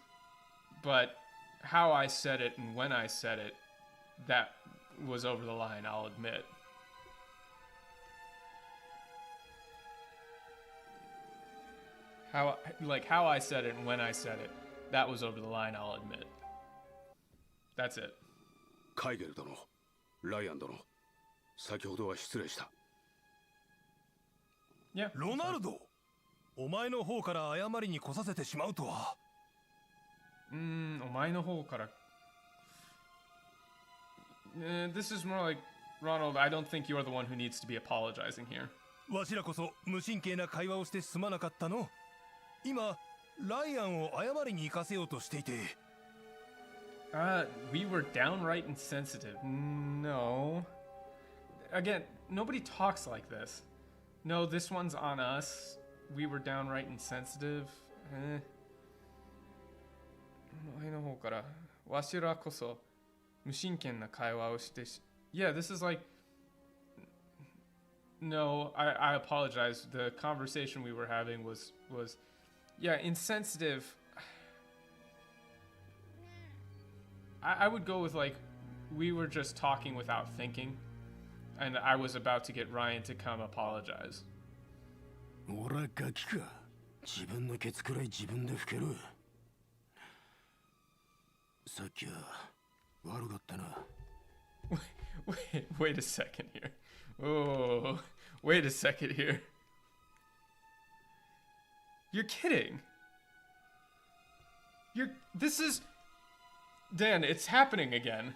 S1: but how I said it and when I said it, that was over the line, I'll admit. How I said it and when I said it, that was over the line, I'll admit. That's it.
S3: カイゲル殿、ライアン殿、先ほどは失礼した。
S1: Yeah.
S5: ロナルド、お前の方から謝りに来させてしまうとは。
S1: お前の方から。This is more like, Ronald, I don't think you're the one who needs to be apologizing here.
S5: わしらこそ無神経な会話をしてすまなかったの。今、ライアンを謝りに行かせようとしていて。
S1: We were downright insensitive. No. Again, nobody talks like this. No, this one's on us. We were downright insensitive. Yeah, this is like... No, I apologize. The conversation we were having was yeah, insensitive. I would go with like, we were just talking without thinking, and I was about to get Ryan to come apologize.
S4: 俺はガキか。自分のケツくらい自分で拭ける。さっきは悪かったな。
S1: Wait a second here. Oh, wait a second here. You're kidding. This is... Dan, it's happening again.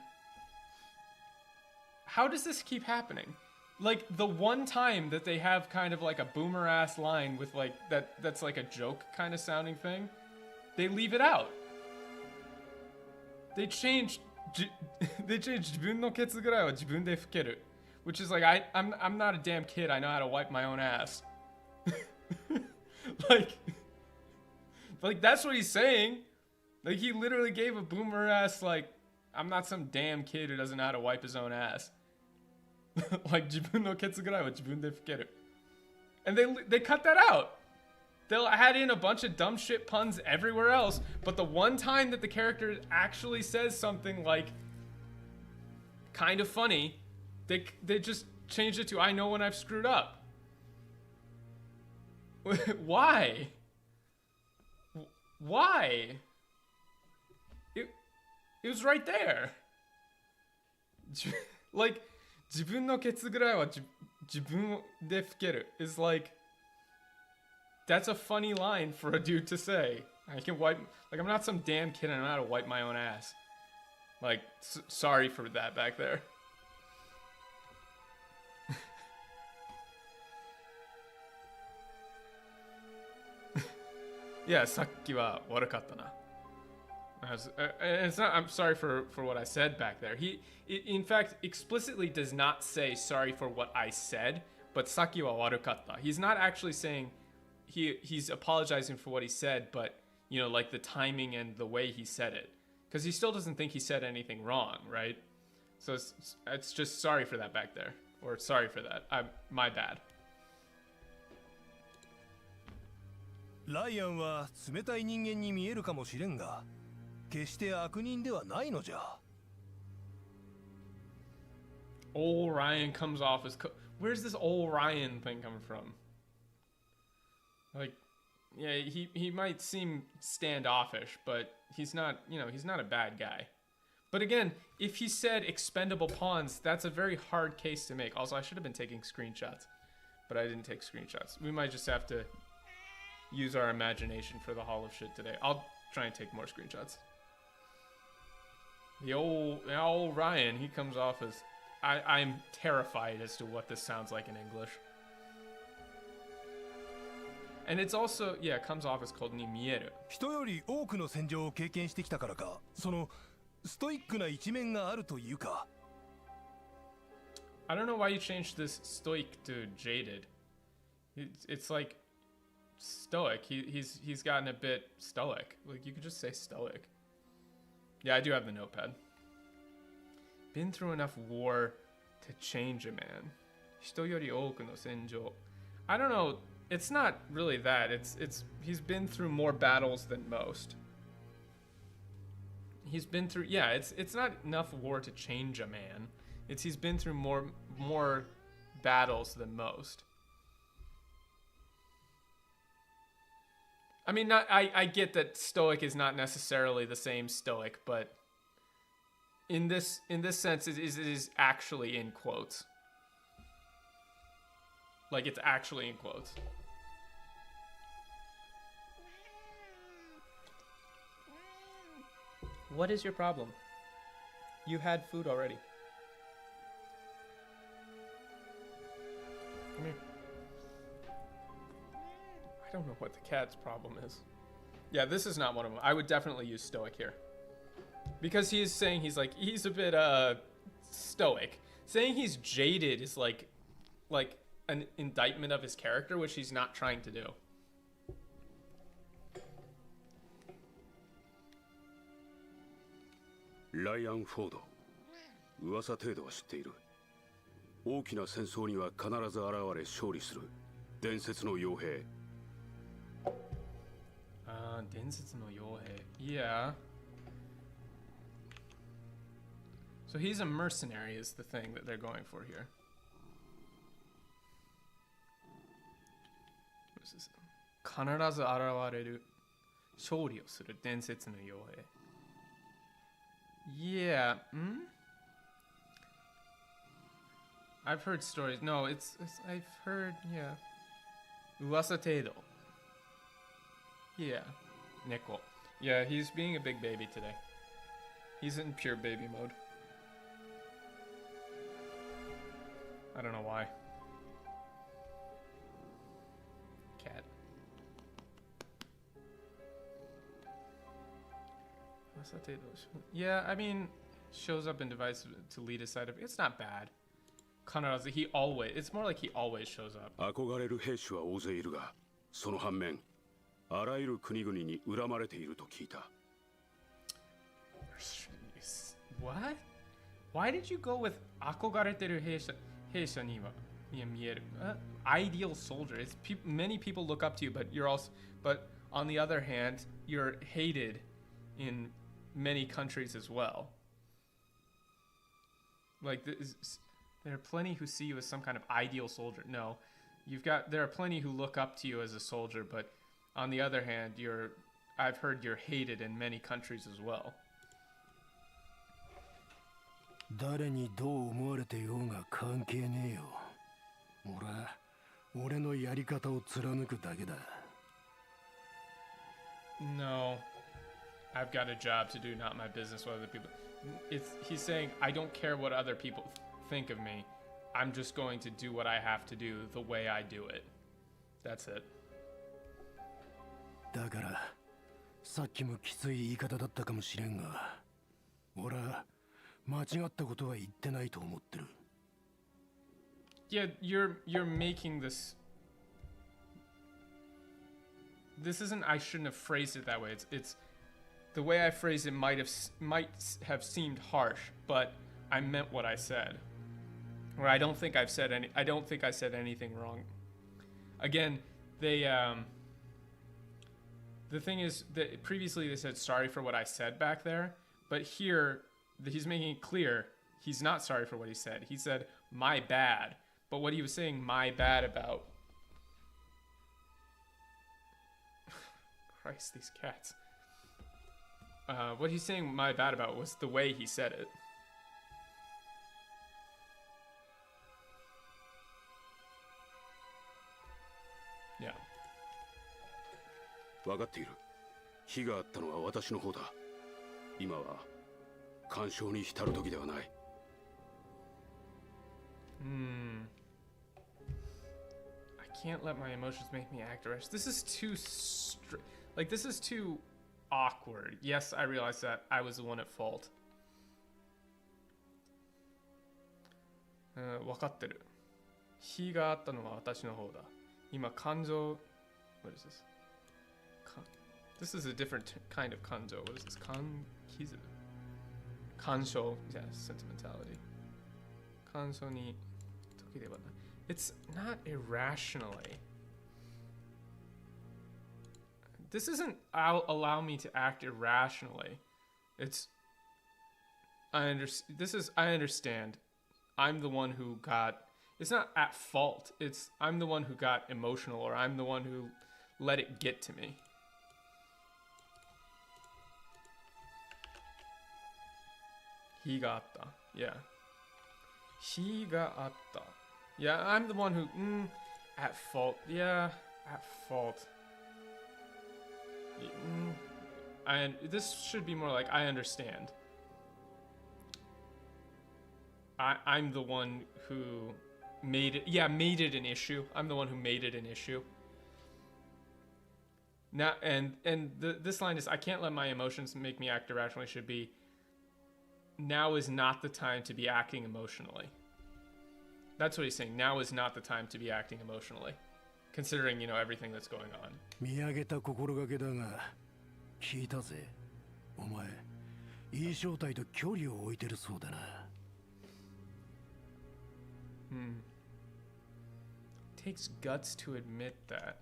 S1: How does this keep happening? Like, the one time that they have kind of like a boomer-ass line with like, that's like a joke kind of sounding thing, they leave it out. They changed 自分のケツぐらいは自分で拭ける. Which is like, I'm not a damn kid, I know how to wipe my own ass. like that's what he's saying. Like, he literally gave a boomer ass, like, I'm not some damn kid who doesn't know how to wipe his own ass. Like, 自分のケツぐらいは自分で拭ける. And they cut that out. They'll add in a bunch of dumb shit puns everywhere else, but the one time that the character actually says something like kind of funny, they just changed it to I know when I've screwed up. Why? Why? It was right there. Like, 自分のケツぐらいは自分で拭ける is like, that's a funny line for a dude to say. I can wipe, like, I'm not some damn kid, I know how to wipe my own ass. Like, sorry for that back there. Yeah, さっきは悪かったな. It's not, I'm sorry for what I said back there. He, in fact, explicitly does not say sorry for what I said, but さっきは悪かった. He's not actually saying he's apologizing for what he said, but, you know, like the timing and the way he said it. Because he still doesn't think he said anything wrong, right? So it's just sorry for that back there. Or sorry for that. My bad.
S5: ライアンは冷たい人間に見えるかもしれんが、決して悪人ではないのじゃ。
S1: Old Ryan comes off as... Where's this old Ryan thing coming from? Like, yeah, he might seem standoffish, but he's not, you know, he's not a bad guy. But again, if he said expendable pawns, that's a very hard case to make. Also, I should have been taking screenshots, but I didn't take screenshots. We might just have to use our imagination for the Hall of Shit today. I'll try and take more screenshots. The old Ryan, he comes off as... I'm terrified as to what this sounds like in English. And it's also, yeah, it comes off as called に見える。
S5: 人より多くの戦場を経験してきたからか、そのストイックな一面があるというか。
S1: I don't know why you changed this stoic to jaded. It's like stoic. He's gotten a bit stoic. Like, you could just say stoic. Yeah, I do have the notepad. Been through enough war to change a man. 人より多くの戦場。I don't know. It's not really that. He's been through more battles than most. He's been through, yeah, it's not enough war to change a man. He's been through more battles than most. I mean, I get that stoic is not necessarily the same stoic, but in this sense, it is actually in quotes. Like, it's actually in quotes. What is your problem? You had food already. Come here. I don't know what the cat's problem is. Yeah, this is not one of them. I would definitely use stoic here. Because he is saying he's a bit stoic. Saying he's jaded is like an indictment of his character, which he's not trying to do.
S3: ライアン・フォード、噂程度は知っている。大きな戦争には必ず現れ勝利する伝説の傭兵。
S1: 伝説の傭兵。Yeah. So he's a mercenary is the thing that they're going for here. What is this? 必ず現れる勝利をする伝説の傭兵。Yeah. I've heard stories. No, it's I've heard, yeah. 噂程度. Yeah. Nickel. Yeah, he's being a big baby today. He's in pure baby mode. I don't know why. Cat. Yeah, I mean, shows up in device to lead a side of it's not bad. Kanarazu, he always, it's more like he always shows up.
S3: 憧れる兵士は大勢いるが、その反面、あらゆる国々に恨まれていると聞いた。
S1: What? Why did you go with 憧れてる兵者には見える? Ideal soldier. It's many people look up to you, but on the other hand, you're hated in many countries as well. Like there are plenty who see you as some kind of ideal soldier. No, there are plenty who look up to you as a soldier, but on the other hand, I've heard you're hated in many countries as well.
S4: 誰にどう思われてようが関係ねえよ。俺のやり方を貫くだけだ。
S1: No, I've got a job to do, not my business what other people. He's saying I don't care what other people think of me. I'm just going to do what I have to do the way I do it. That's it.
S4: だからさっきもきつい言い方だったかもしれんが、俺は間違ったことは言ってないと思ってる。
S1: Yeah, you're making this. This isn't. I shouldn't have phrased it that way. It's the way I phrased it might have seemed harsh, but I meant what I said. Or I don't think I said anything wrong. Again, the thing is that previously they said sorry for what I said back there, but here he's making it clear he's not sorry for what he said. He said my bad, but what he was saying my bad about. Christ, these cats. What he's saying my bad about was the way he said it. Yeah.
S3: 分かっている。非があったのは私の方だ。今は干渉に浸る時ではない。
S1: I can't let my emotions make me act rash. This is too this is too awkward. Yes, I realize that I was the one at fault. 分かってる。非があったのは私の方だ。今感情 What is this? This is a different kind of kanjo. What is this? Kankizu. Kansho. Yeah, sentimentality. Kansho ni toki de wa nai. It's not irrationally. This isn't allow me to act irrationally. I understand. I'm the one who got. It's not at fault. I'm the one who got emotional, or I'm the one who let it get to me. He got atta. Yeah. He got atta. Yeah, I'm the one who at fault. Yeah, at fault. And this should be more like I understand. I'm the one who made it an issue. I'm the one who made it an issue. Now this line is I can't let my emotions make me act irrationally should be now is not the time to be acting emotionally. That's what he's saying. Now is not the time to be acting emotionally, considering, you know, everything that's going on.
S4: 見上げた心がけだが聞いたぜお前いい正体と距離を置いてるそうだな
S1: Takes guts to admit that.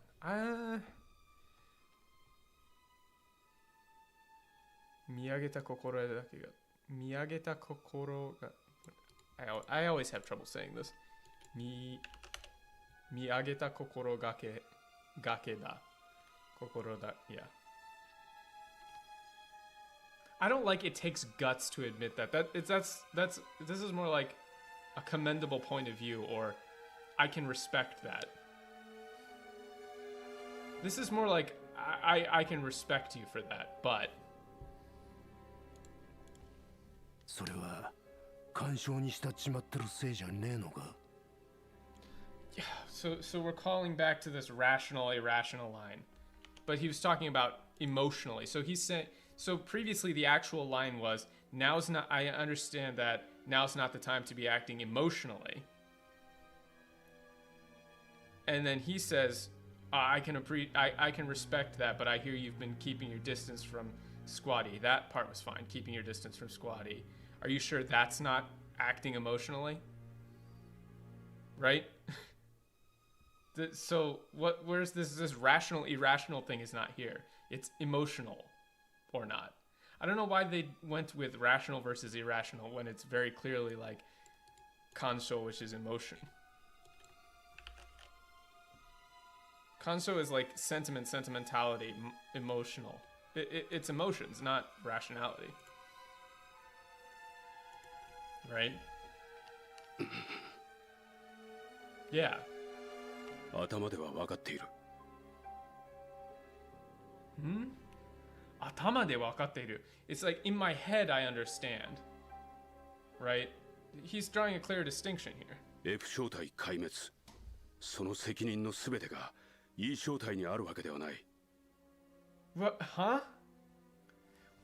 S1: Miyageta kokoro dake ga. Miyageta kokoro ga. I always have trouble saying this. Miyageta kokoro gake da. Kokoro da. Yeah. I don't like it takes guts to admit that. This is more like a commendable point of view, or I can respect that. This is more like I can respect you for that, but
S4: それは干渉にしたっちまってるせいじゃねえのか
S1: yeah, so we're calling back to this rational irrational line. But he was talking about emotionally. So he's saying, so previously the actual line was, now's not, I understand that now's not the time to be acting emotionally. And then he says, I can respect that, but I hear you've been keeping your distance from Squatty. That part was fine, keeping your distance from Squatty. Are you sure that's not acting emotionally? Right? So where's this rational irrational thing is not here. It's emotional or not. I don't know why they went with rational versus irrational when it's very clearly like kansho, which is emotion. Kansho is like sentiment, sentimentality, emotional. It's emotions, not rationality. Right? Yeah.
S3: 頭では分かっている。
S1: 頭で分かっている. It's like in my head I understand. Right? He's drawing a clear distinction here.
S3: F 正体壊滅。その責任のすべてが E 正体にあるわけではない。
S1: What? Huh?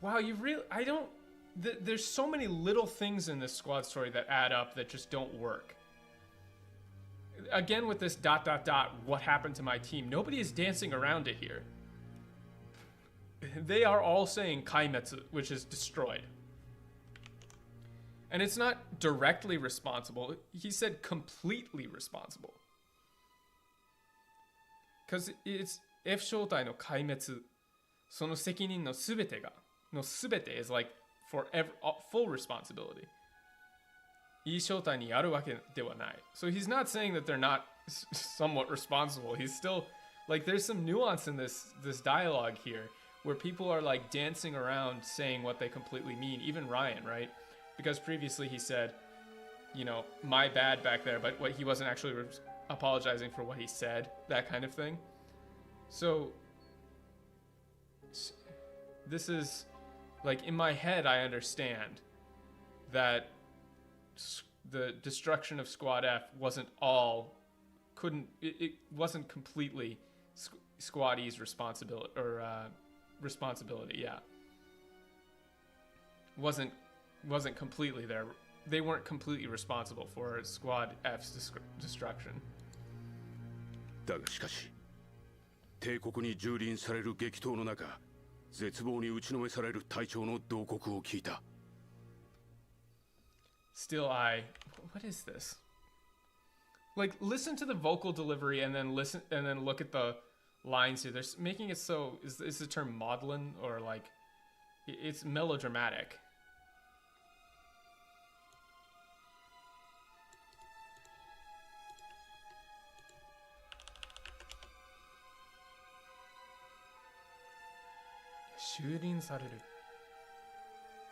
S1: Wow, you really... I don't... There's so many little things in this squad story that add up that just don't work. Again with this ... what happened to my team? Nobody is dancing around it here. They are all saying kaimetsu, which is destroyed. And it's not directly responsible. He said completely responsible. Because it's F 正体の壊滅。その責任のすべてが。のすべて is like for full responsibility. いい正体にあるわけではない. So he's not saying that they're not somewhat responsible. He's still like there's some nuance in this dialogue here where people are like dancing around saying what they completely mean. Even Ryan, right? Because previously he said, you know, my bad back there, but he wasn't actually apologizing for what he said, that kind of thing. So this is like in my head I understand that the destruction of Squad F wasn't all it wasn't completely Squad E's responsibility or responsibility, yeah. Wasn't completely there. They weren't completely responsible for Squad F's destruction.
S3: だがしかし、帝国に蹂躙される激闘の中、絶望に打ちのめされる隊長の慟哭を聞いた。
S1: Still what is this? Like listen to the vocal delivery and then look at the lines here. They're making it so is the term maudlin or like it's melodramatic.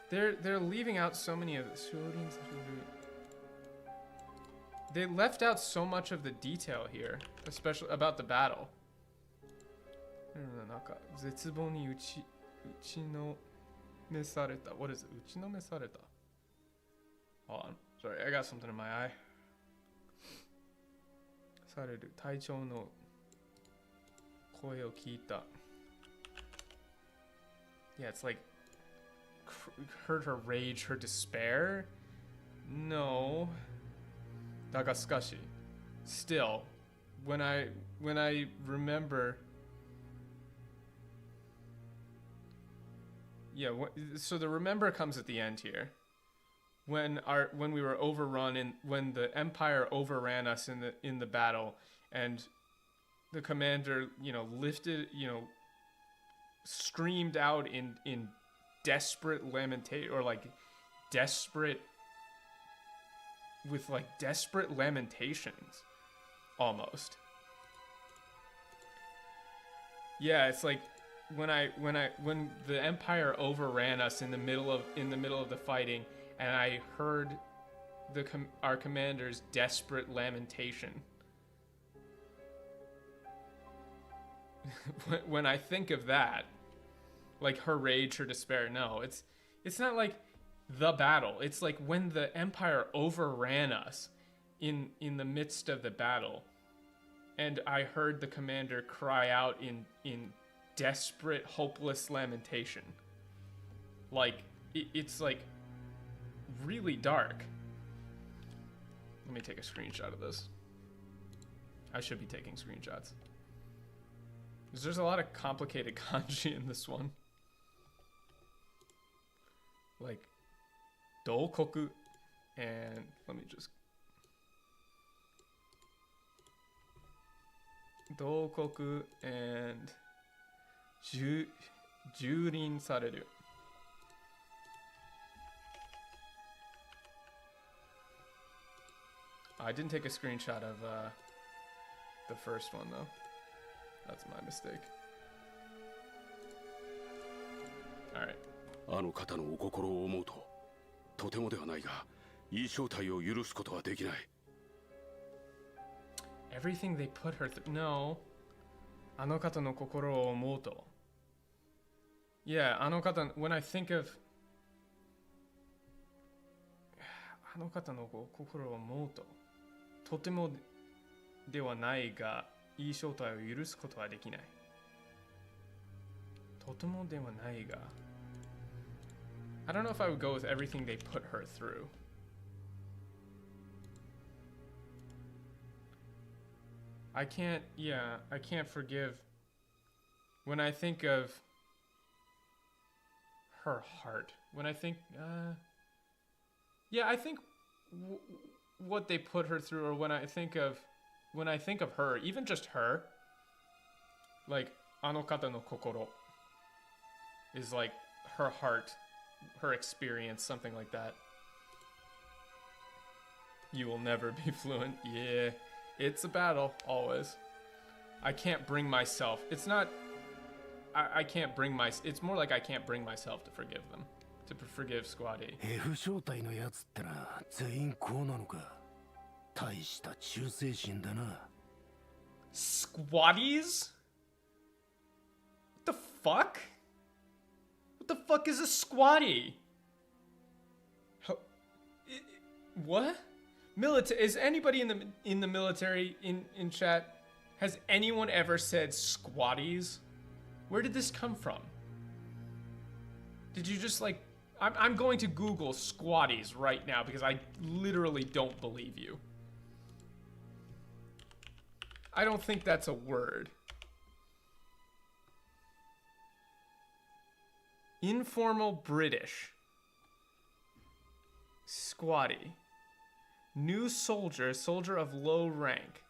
S1: They're leaving out so many of this. They left out so much of the detail here, especially about the battle. What is it? Hold on. Sorry, I got something in my eye. Yeah, it's like heard her rage, her despair. No. Dagaskashi. Still, when I remember, yeah. So the remember comes at the end here, when we were overrun and when the Empire overran us in the battle, and the commander, lifted, screamed out in desperate lamentation, or like desperate lamentations almost. Yeah, it's like when the Empire overran us in the middle of the fighting, and I heard our commander's desperate lamentation. When I think of that, like her rage, her despair, no, it's not like the battle. It's like when the Empire overran us in the midst of the battle, and I heard the commander cry out in desperate, hopeless lamentation. Like it's like really dark. Let me take a screenshot of this. I should be taking screenshots. Because there's a lot of complicated kanji in this one. Like Dokoku, and let me just Dokoku and Jurin sareru. I didn't take a screenshot of the first one though. That's my mistake. All right.
S3: あの方のお心を思うと、とてもではないが、いい正体を許すことはできない。
S1: Everything they put her through. No. あの方の心を思うと. Yeah, あの方, when I think of あの方の心を思うと、とてもではないが、いい正体を許すことはできない。とてもではないが。I don't know if I would go with everything they put her through. I can't forgive. When I think of her heart, when I think, I think what they put her through, or when I think of her, even just her, like, あの方の心 is like her heart, her experience, something like that. You will never be fluent. Yeah, it's a battle, always. I can't bring myself. It's not, I can't bring it's more like I can't bring myself to forgive them. To forgive Squaddy.
S4: F 正体のやつってな、全員こうなのか。大した忠誠心だな。
S1: Squaddies? What the fuck? What the fuck is a squatty? What? Is anybody in the military in chat? Has anyone ever said squatties? Where did this come from? Did you just like... I'm going to Google squatties right now because I literally don't believe you. I don't think that's a word. Informal British. Squatty. New soldier, soldier of low rank.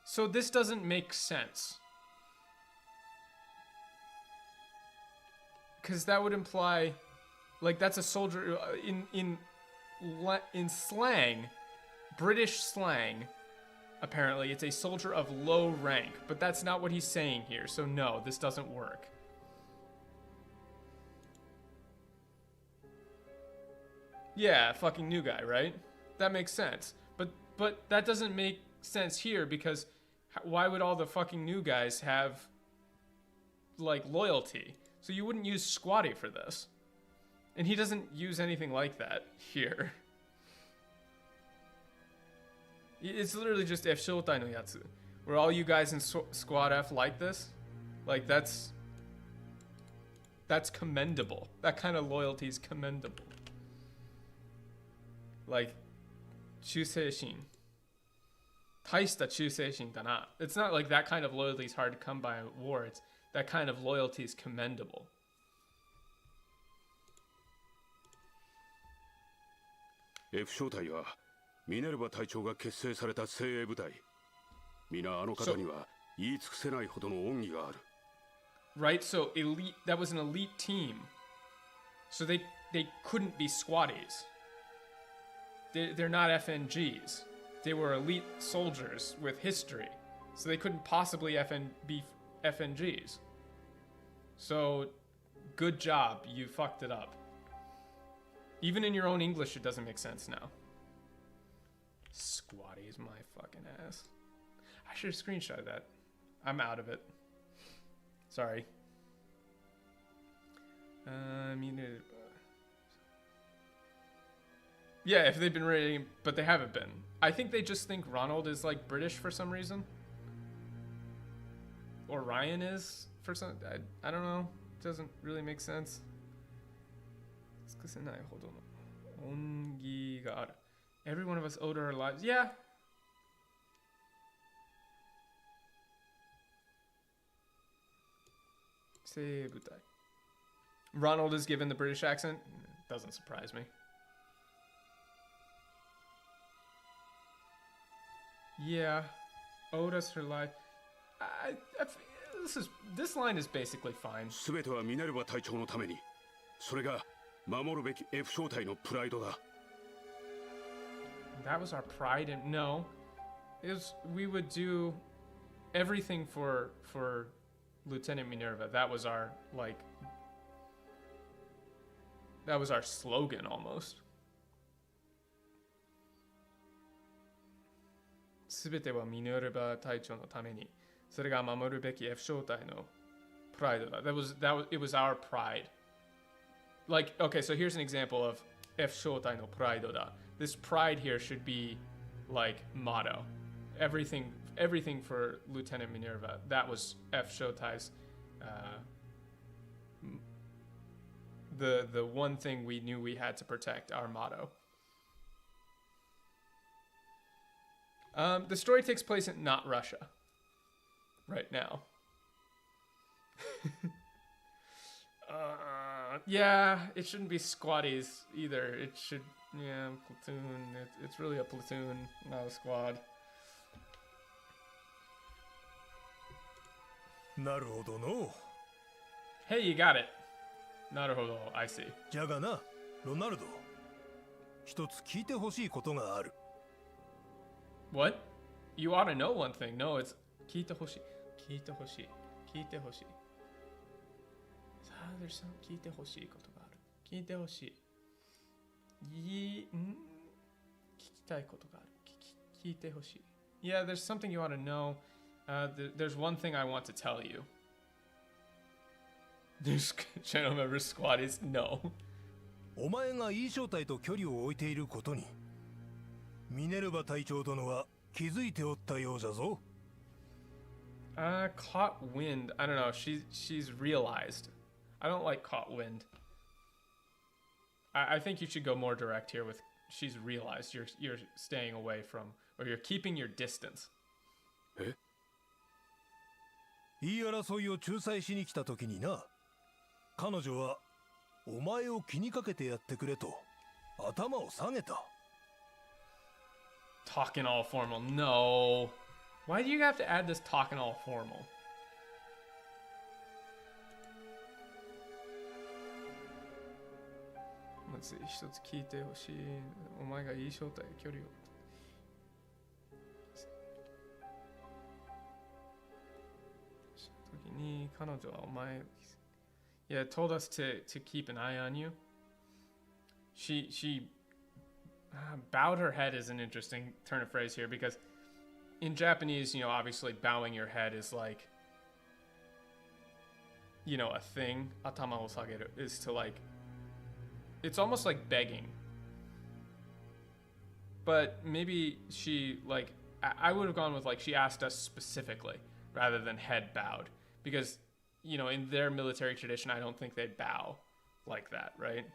S1: So this doesn't make sense. Because that would imply, like, that's a soldier in slang, British slang. Apparently, it's a soldier of low rank, but that's not what he's saying here. So no, this doesn't work. Yeah, fucking new guy, right? That makes sense. But that doesn't make sense here because why would all the fucking new guys have, like, loyalty? So you wouldn't use squatty for this. And he doesn't use anything like that here. It's literally just F Shoutai no Yatsu. Were all you guys in Squad F like this? Like, that's commendable. That kind of loyalty is commendable. Like, Chuseishin. Taista chūseishin da na. It's not like that kind of loyalty is hard to come by in war. It's that kind of loyalty is commendable.
S3: F 小隊はミネルヴァ隊長が結成された精鋭部隊。皆あの方には言い尽くせないほどの恩義がある。
S1: Right, so elite. That was an elite team. So they couldn't be squatties. They're not FNGs. They were elite soldiers with history, so they couldn't possibly be FNGs. So, good job. You fucked it up. Even in your own English, it doesn't make sense now. Squatties, my fucking ass. I should have screenshotted that. I'm out of it. Sorry. Yeah, if they've been raiding, but they haven't been. I think they just think Ronald is like British for some reason. Or Ryan is for some. I don't know. It doesn't really make sense. Every one of us owed our lives. Yeah. Ronald is given the British accent. Doesn't surprise me. Yeah, owed us her life. This line is basically fine.
S3: すべてはミネルヴァ隊長のために。それが守るべき F 小隊のプライドだ。
S1: That was our pride, and no, we would do everything for Lieutenant Minerva. That was our slogan almost. すべてはミネルヴァ隊長のために。それが守るべき F 小隊のプライドだ。It was our pride. Like, okay, so here's an example of F 小隊のプライドだ. This pride here should be like motto. Everything for Lieutenant Minerva. That was F 小隊's the one thing we knew we had to protect, our motto. The story takes place in not Russia right now. Yeah, it shouldn't be squaddies either. It should, yeah, platoon. It's really a platoon, not a squad.
S5: なるほどの。
S1: Hey, you got it. なるほど, I see.
S5: じゃがな、ロナルド。一つ聞いてほしいことがある。
S1: What? You ought to know one thing. No, it's 聞いてほしい。聞いてほしい。聞いてほしい。さあ、there's some 聞いてほしいことがある。聞いてほしい。聞きたいことがある。聞いてほしい。Yeah, there's something you ought to know. There's one thing I want to tell you. There's channel member squaddies. No.
S5: お前が E 小隊と距離を置いていることにミネルヴァ隊長殿は気づいておったようじゃぞ。
S1: Caught wind. I don't know. She's realized. I don't like caught wind. I think you should go more direct here with she's realized. You're staying away from, or you're keeping your distance.
S3: え？
S5: 言い争いを仲裁しに来た時にな、彼女はお前を気にかけてやってくれと頭を下げた。
S1: Talking all formal. No. Why do you have to add this talking all formal? Let's see. 一つ聞いてほしい。お前がいい正体距離を。時に彼女はお前。Yeah, told us to keep an eye on you. She bowed her head is an interesting turn of phrase here because in Japanese, obviously bowing your head is like, a thing. Atama o sageru is to like, it's almost like begging. But maybe she like, I would have gone with like, she asked us specifically rather than head bowed because, in their military tradition, I don't think they bow like that, right?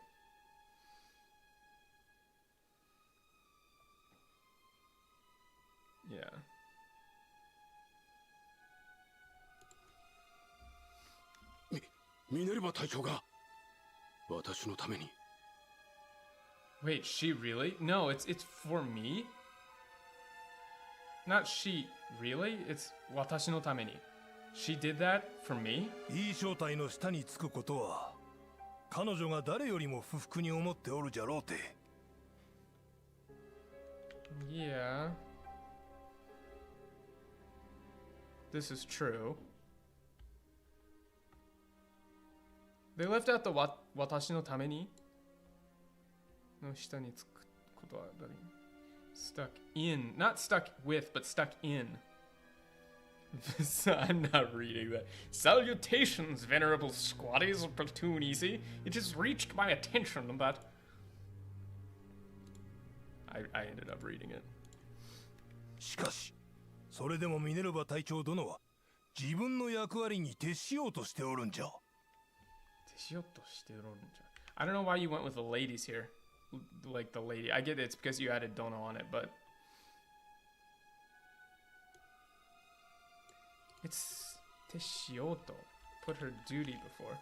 S1: Yeah.
S3: ミネルヴァ隊長が私のために。
S1: Wait, she really? No, it's for me? Not she, really? It's 私のために. She did that for me?
S5: いい正体の下につくことは彼女が誰よりも不服に思っておるじゃろうて。
S1: Yeah. This is true. They left out the 私のためにの下につくことは誰に stuck in, not stuck with, but stuck in. I'm not reading that. Salutations, venerable squaddies of Platoon Easy. It has reached my attention that... I ended up reading it.
S5: しかしそれでもミネルヴァ隊長殿は自分の役割に徹しようとしておるんじゃ。
S1: I don't know why you went with the ladies here. Like the lady. I get it, it's because you added dunno on it, but... It's Teshioto. Put her duty before.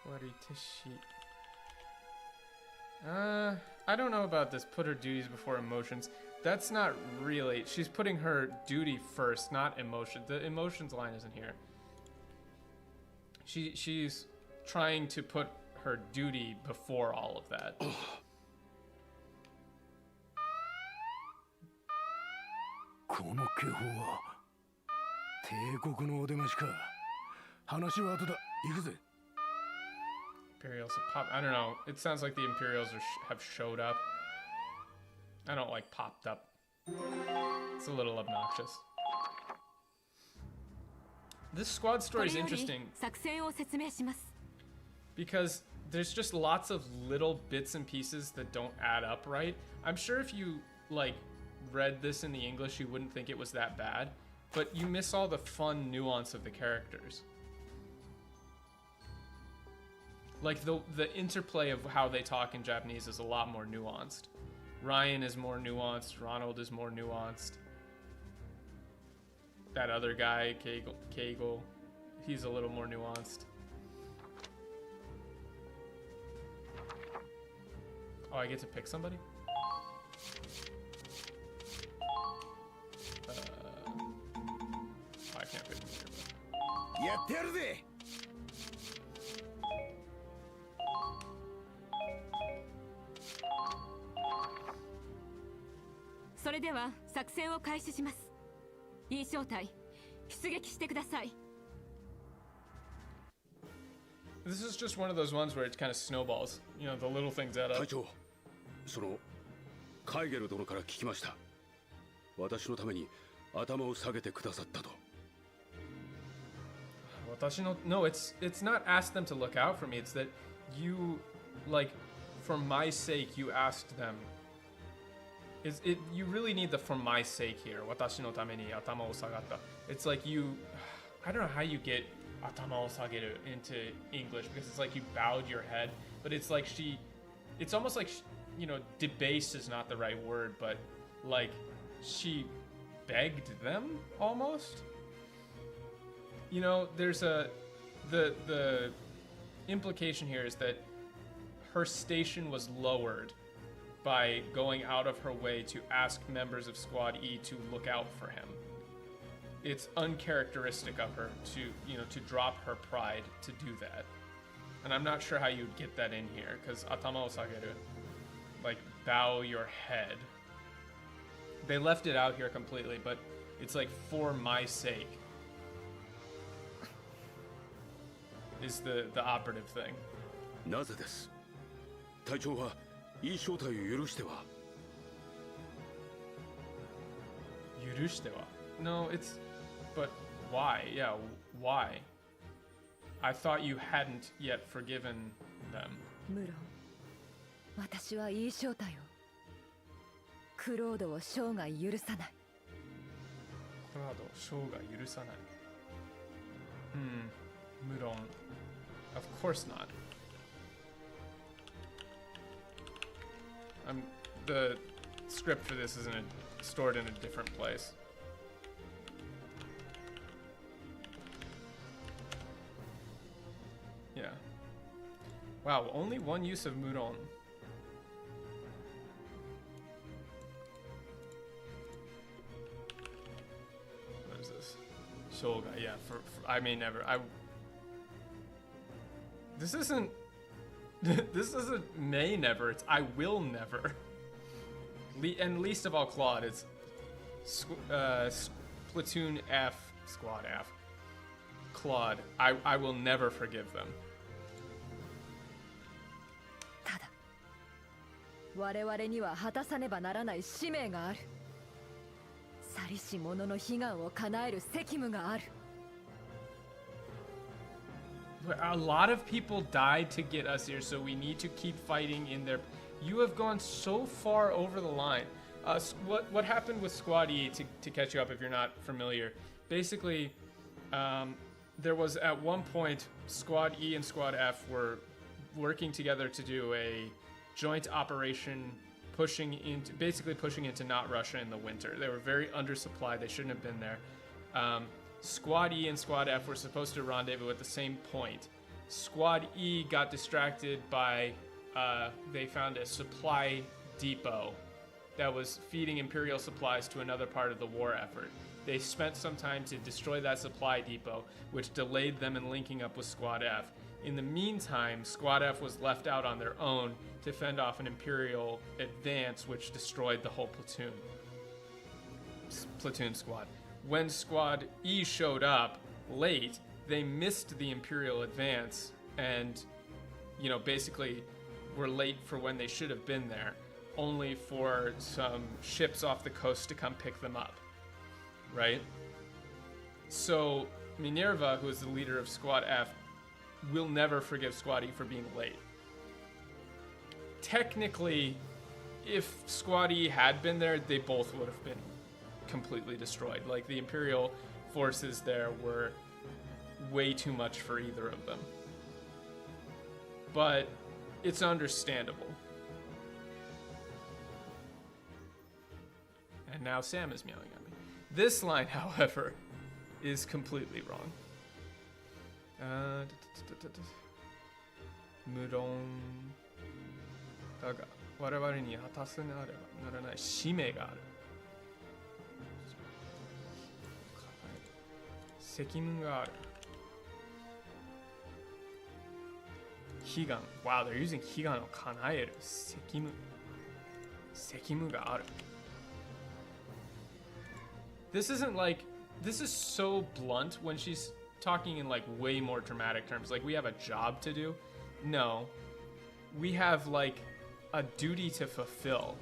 S1: Wari Teshi... I don't know about this. Put her duties before emotions. That's not really... She's putting her duty first, not emotion. The emotions line isn't here. She's trying to put her duty before all of that.
S4: この警報は帝国のお出ましか。話は後だ。行くぜ。
S1: Imperials have popped. I don't know. It sounds like the Imperials have showed up. I don't like popped up. It's a little obnoxious. This squad story is interesting because there's just lots of little bits and pieces that don't add up right. I'm sure if you like read this in the English, you wouldn't think it was that bad, but you miss all the fun nuance of the characters. Like the interplay of how they talk in Japanese is a lot more nuanced. Ryan is more nuanced. Ronald is more nuanced. That other guy, Kegel, he's a little more nuanced. Oh, I get to pick somebody? Oh, I can't pick him here, but...
S6: それでは作戦を開始します。いい正体、出撃してください。
S1: This is just one of those ones where it kind of snowballs. You know, the little things add up.
S3: 隊長、そのカイゲル殿から聞きました。私のために頭を下げてくださったと。
S1: No, it's not ask them to look out for me. It's that you, like, for my sake, you asked them. You really need the for my sake here. 私のために頭を下がった. It's like you, I don't know how you get 頭を下げる into English because it's like you bowed your head, but it's like it's almost like, you know, debased is not the right word, but like she begged them almost. You know, there's the implication here is that her station was lowered by going out of her way to ask members of Squad E to look out for him. It's uncharacteristic of her to, you know, to drop her pride to do that. And I'm not sure how you'd get that in here, because atama o sageru, like bow your head. They left it out here completely, but it's like for my sake is the operative thing.
S3: なぜです。隊長はいい正体を許しては。
S1: 許しては? No, it's... But why? Yeah, why? I thought you hadn't yet forgiven them.
S6: 無論、私はいい正体を。クロードを生涯許さない。
S1: クロードを生涯許さない。無論。Of course not. The script for this isn't stored in a different place. Yeah. Wow, only one use of Muron. What is this? Shoga, yeah, for I may never. This isn't this isn't may never, it's I will never. And least of all Claude, it's Platoon F, Squad F. Claude, I will never forgive them.
S6: ただ我々には果たさねばならない使命がある。去りし者の悲願を叶える責務がある。
S1: A lot of people died to get us here, so we need to keep fighting in there. You have gone so far over the line. What happened with Squad E, to catch you up if you're not familiar, basically, there was at one point, Squad E and Squad F were working together to do a joint operation basically pushing into not Russia in the winter. They were very undersupplied, they shouldn't have been there. Squad E and Squad F were supposed to rendezvous at the same point. Squad E got distracted by, they found a supply depot that was feeding Imperial supplies to another part of the war effort. They spent some time to destroy that supply depot, which delayed them in linking up with Squad F. In the meantime, Squad F was left out on their own to fend off an Imperial advance, which destroyed the whole platoon squad. When Squad E showed up late, they missed the Imperial advance and, you know, basically were late for when they should have been there, only for some ships off the coast to come pick them up, right? So Minerva, who is the leader of Squad F, will never forgive Squad E for being late. Technically, if Squad E had been there, they both would have been completely destroyed. Like, the Imperial forces there were way too much for either of them. But it's understandable. And now Sam is meowing at me. This line, however, is completely wrong. 無論だが我々に果たせなればならない使命がある。責務がある。悲願。Wow, they're using 悲願を叶える。責務がある。This isn't like, this is so blunt when she's talking in like way more dramatic terms. Like, we have a job to do. No, we have like a duty to fulfill.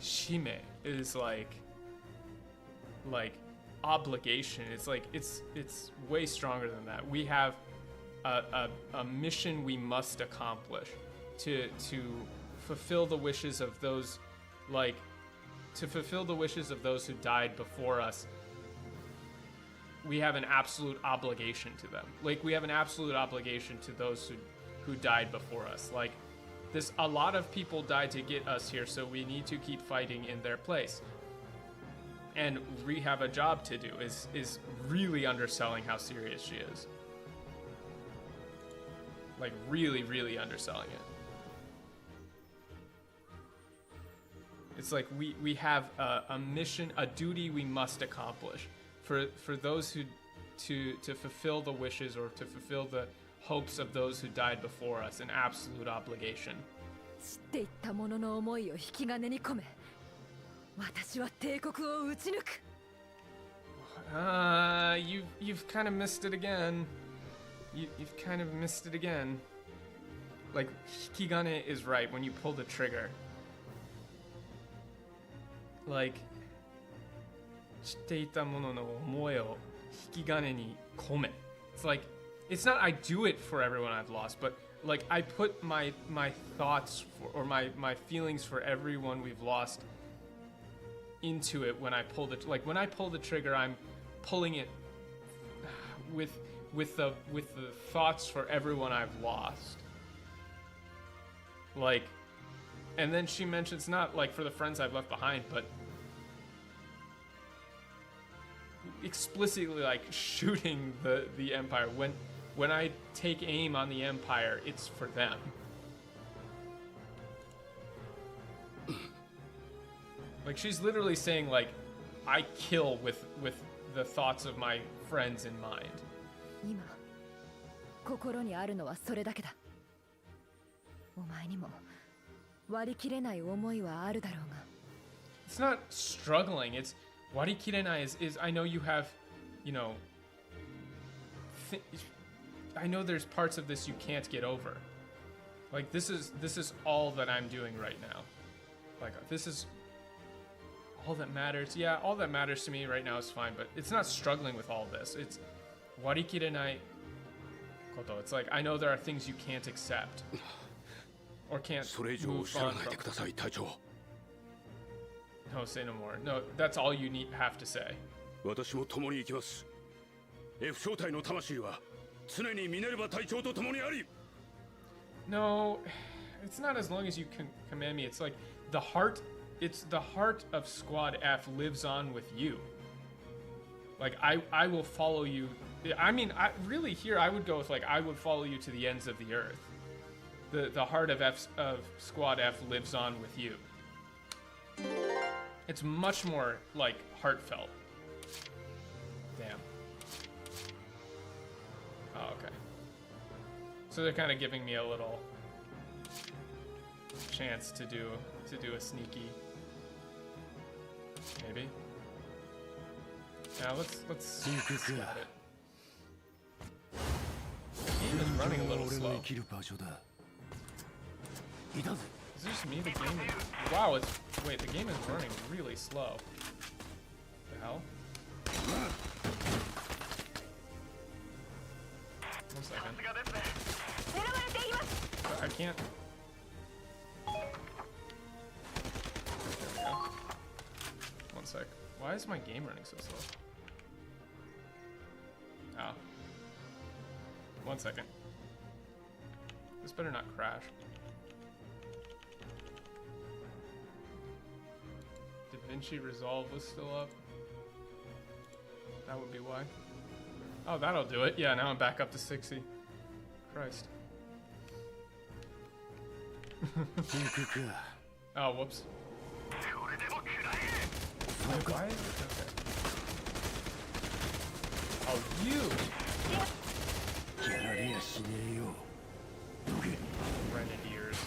S1: Shime is like obligation. It's like, it's way stronger than that. We have a mission we must accomplish to fulfill the wishes of those, like, to fulfill the wishes of those who died before us. We have an absolute obligation to them. Like, we have an absolute obligation to those who died before us. Like, a lot of people died to get us here, so we need to keep fighting in their place. And we have a job to do, is really underselling how serious she is. Like, really, really underselling it. It's like we have a mission, a duty we must accomplish for those who to fulfill the wishes or to fulfill the hopes of those who died before us, an absolute obligation.
S6: 知っていった者の思いを引き金に込め、私は帝国を打ち抜く。
S1: You've kind of missed it again. You've kind of missed it again. Like, hikigane is right when you pull the trigger. Like, 知っていた者の思いを引き金に込め. It's like, it's not I do it for everyone I've lost, but like I put my thoughts or my feelings for everyone we've lost into it when I pull the, like, when I pull the trigger, I'm pulling it with the thoughts for everyone I've lost. Like, and then she mentions not like for the friends I've left behind, but explicitly like shooting the Empire. when I take aim on the Empire, it's for them. Like, she's literally saying, like, I kill with the thoughts of my friends in mind.
S6: 今心にあるのはそれだけだ。お前にも割り切れない思いはあるだろうが。
S1: It's not struggling. It's warikirenai is I know you have, you know, I know there's parts of this you can't get over. Like, this is all that I'm doing right now. Like, this is all that matters. Yeah, all that matters to me right now is fine, but it's not struggling with all this. It's warikirenai koto. It's like, I know there are things you can't accept or can't move on from. No, say no more. No, that's all you have to say.
S3: 私も共に行きます。F 小隊の魂は常にミネルヴァ隊長と共にあり。
S1: No, it's not as long as you can command me. It's like the heart. It's the heart of Squad F lives on with you. Like, I will follow you. I mean, really here I would go with, like, I would follow you to the ends of the earth. The heart of Squad F lives on with you. It's much more, like, heartfelt. Damn. Oh, okay. So they're kind of giving me a little chance to do a sneaky. Maybe. Now let's scout it. The game is running a little slow. Is this me? The game is... Wow, wait, the game is running really slow. The hell? 1 second. I can't... There we go. 1 sec. Why is my game running so slow? Oh. 1 second. This better not crash. DaVinci Resolve was still up. That would be why. Oh, that'll do it. Yeah, now I'm back up to 60. Christ. Oh, whoops. Wait, why is it? Okay. Oh, you! Grenadiers. I hate grenadiers.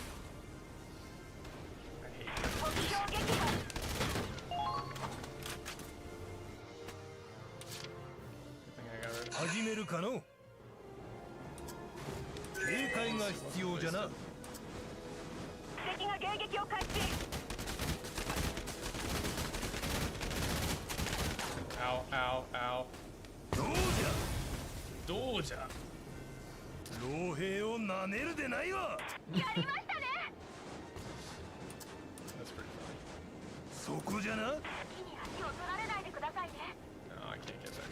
S1: Good thing I got rid of it.
S5: 始めるかの警戒が必要じゃな。敵が迎撃を開始。
S1: Ow, ow, ow. どうじゃ
S5: 老兵をなめるでないわ。やりましたね。
S1: That's pretty funny.
S5: そこじゃな。
S1: No, I can't get that.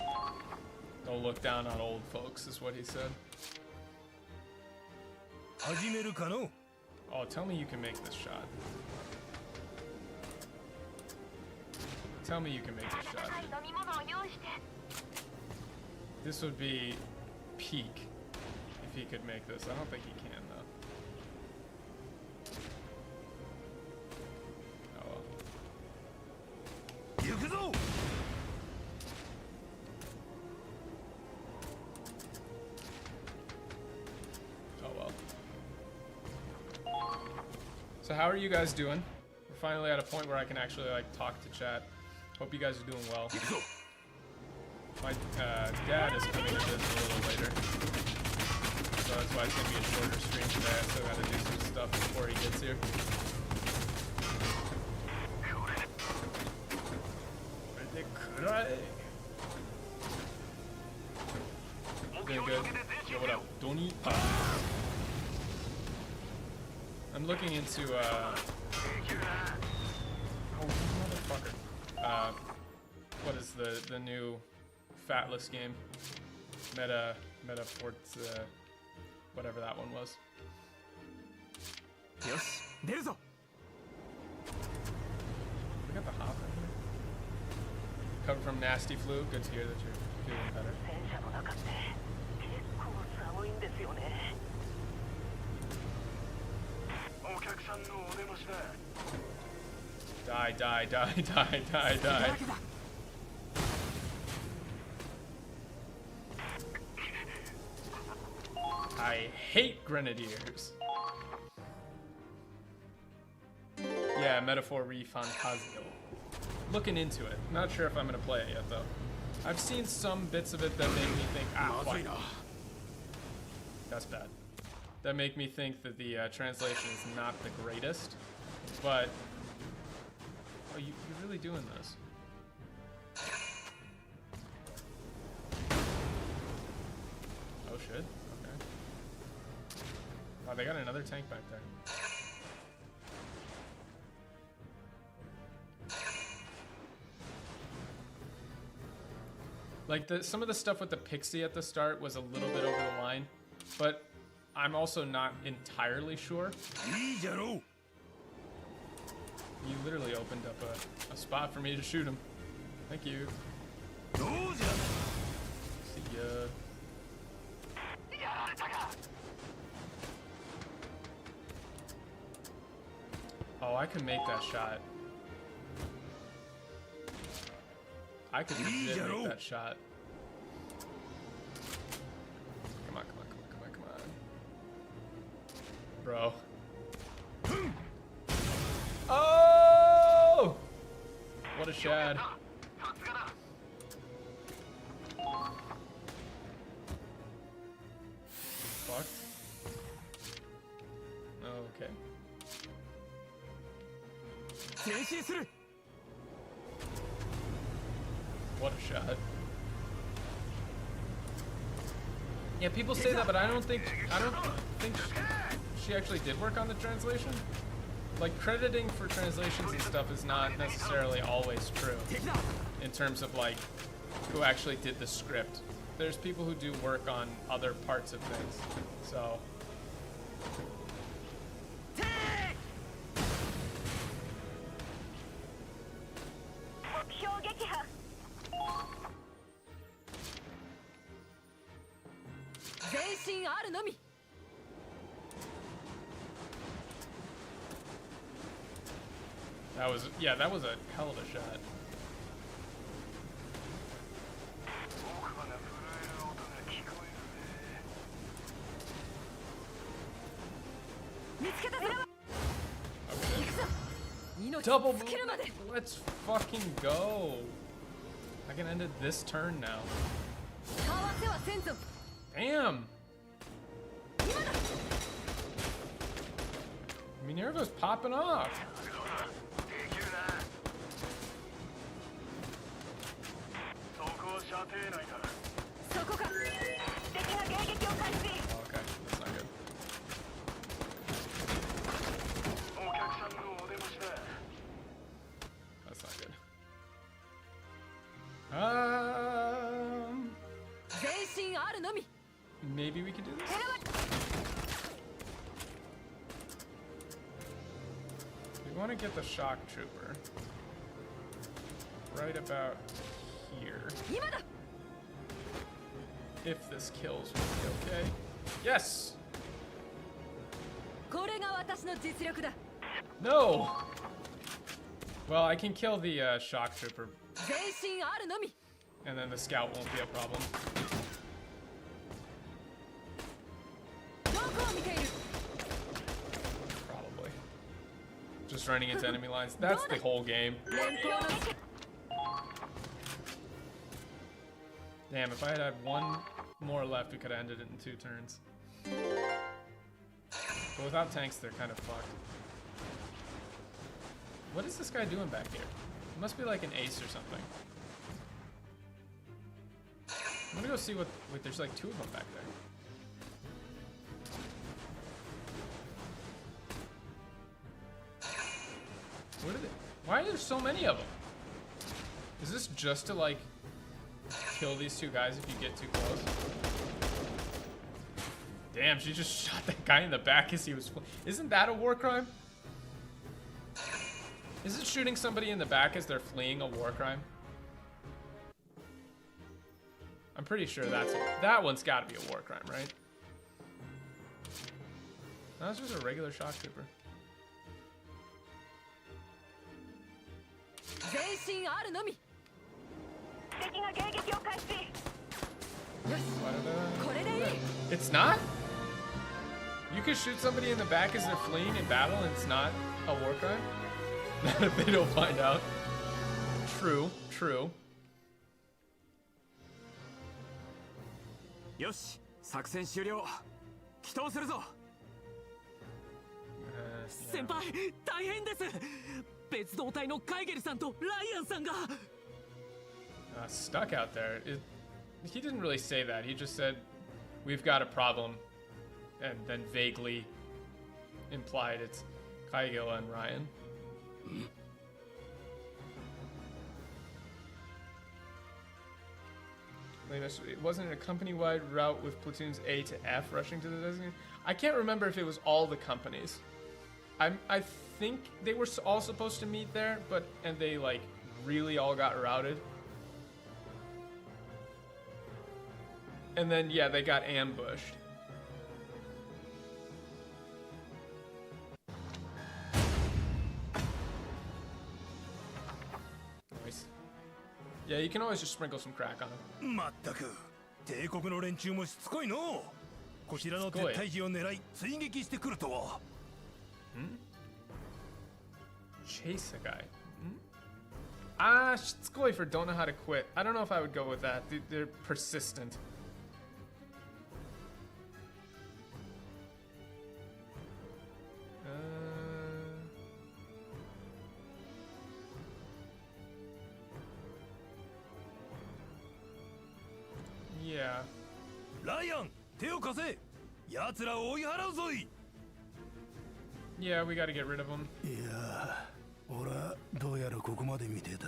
S1: Don't look down on old folks, is what he said.
S5: 始めるかの。
S1: Oh, tell me you can make this shot. Tell me you can make this shot. This would be peak if he could make this. I don't think he can, though. Oh well.
S5: 行くぞ。
S1: Oh well. So how are you guys doing? We're finally at a point where I can actually, like, talk to chat. Hope you guys are doing well. My dad is coming to this a little later, so that's why it's gonna be a shorter stream today. I still gotta do some stuff before he gets here. Doing good. Yo, what up, Donnie? I'm looking into oh, motherfucker. What is the new Fatless game? Meta Forza, whatever that one was.
S2: Yes, there's a.
S1: We got the hop in here. Covered from Nasty Flu. Good to hear that you're feeling better.
S7: ですよね。
S5: お客さんのお出ましだ。
S1: Die, die, die, die, die, die. I hate grenadiers. Yeah, metaphor refund Kazuo. Looking into it. Not sure if I'm gonna play it yet though. I've seen some bits of it that make me think, fuck. That's bad. That make me think that the translation is not the greatest, but oh, you're really doing this? Oh shit. Okay. Oh, they got another tank back there. Like some of the stuff with the pixie at the start was a little bit over the line, but I'm also not entirely sure. You literally opened up a spot for me to shoot him. Thank you. See ya. Oh, I can make that shot. I could legit make that shot. Come on, come on, come on, come on, come on. Bro. Oh! What a shad. Fucked. Okay. What a shot. Yeah, people say that, but I don't think she actually did work on the translation. Like, crediting for translations and stuff is not necessarily always true in terms of like who actually did the script. There's people who do work on other parts of things. So that was a hell of a shot. Okay. Double move. Let's fucking go. I can end it this turn now. Damn. Minerva's popping off. Okay, that's not good. That's not good. Maybe we can do this? We want to get the shock trooper right about here. If this kills, we'll be okay. Yes! No! Well, I can kill the shock trooper. And then the scout won't be a problem. Probably. Just running into enemy lines. That's the whole game. Damn, if I had one more left, we could have ended it in 2 turns. But without tanks, they're kind of fucked. What is this guy doing back here? It must be like an ace or something. I'm gonna go see what... Wait, there's like 2 of them back there. What are they? Why are there so many of them? Is this just to like kill these 2 guys if you get too close? Damn, she just shot that guy in the back as he was... Isn't that a war crime? Isn't shooting somebody in the back as they're fleeing a war crime? I'm pretty sure that one's gotta be a war crime, right? No, it's just a regular shock trooper.
S6: 全身あるのみ。敵が迎撃を開始。よし、これでいい。
S1: It's not? You could shoot somebody in the back as they're fleeing in battle and it's not a war crime? Not if they don't find out. True, true.
S2: よし、作戦終了。祈祷するぞ。先輩、大変です。別動隊のカイゲルさんとライアンさんが。
S1: Stuck out there. He didn't really say that. He just said, "We've got a problem," and then vaguely implied it's Kaigil and Ryan. It wasn't a company-wide route with platoons A to F rushing to the designated. I can't remember if it was all the companies. I think they were all supposed to meet there, and they like really all got routed. And then yeah, they got ambushed. Nice. Yeah, you can always just sprinkle some crack on them.
S5: まったく帝国の連中もしつこいの。こちらの撤退時を狙い追撃してくるとは。
S1: Chase a guy. Ah, shitskoi for don't know how to quit. I don't know if I would go with that. They're persistent. Yeah.
S5: ライアン、手を貸せ。奴らを追い払うぞい。
S1: Yeah, we gotta get rid of them.
S4: いや、俺はどうやらここまで見てた。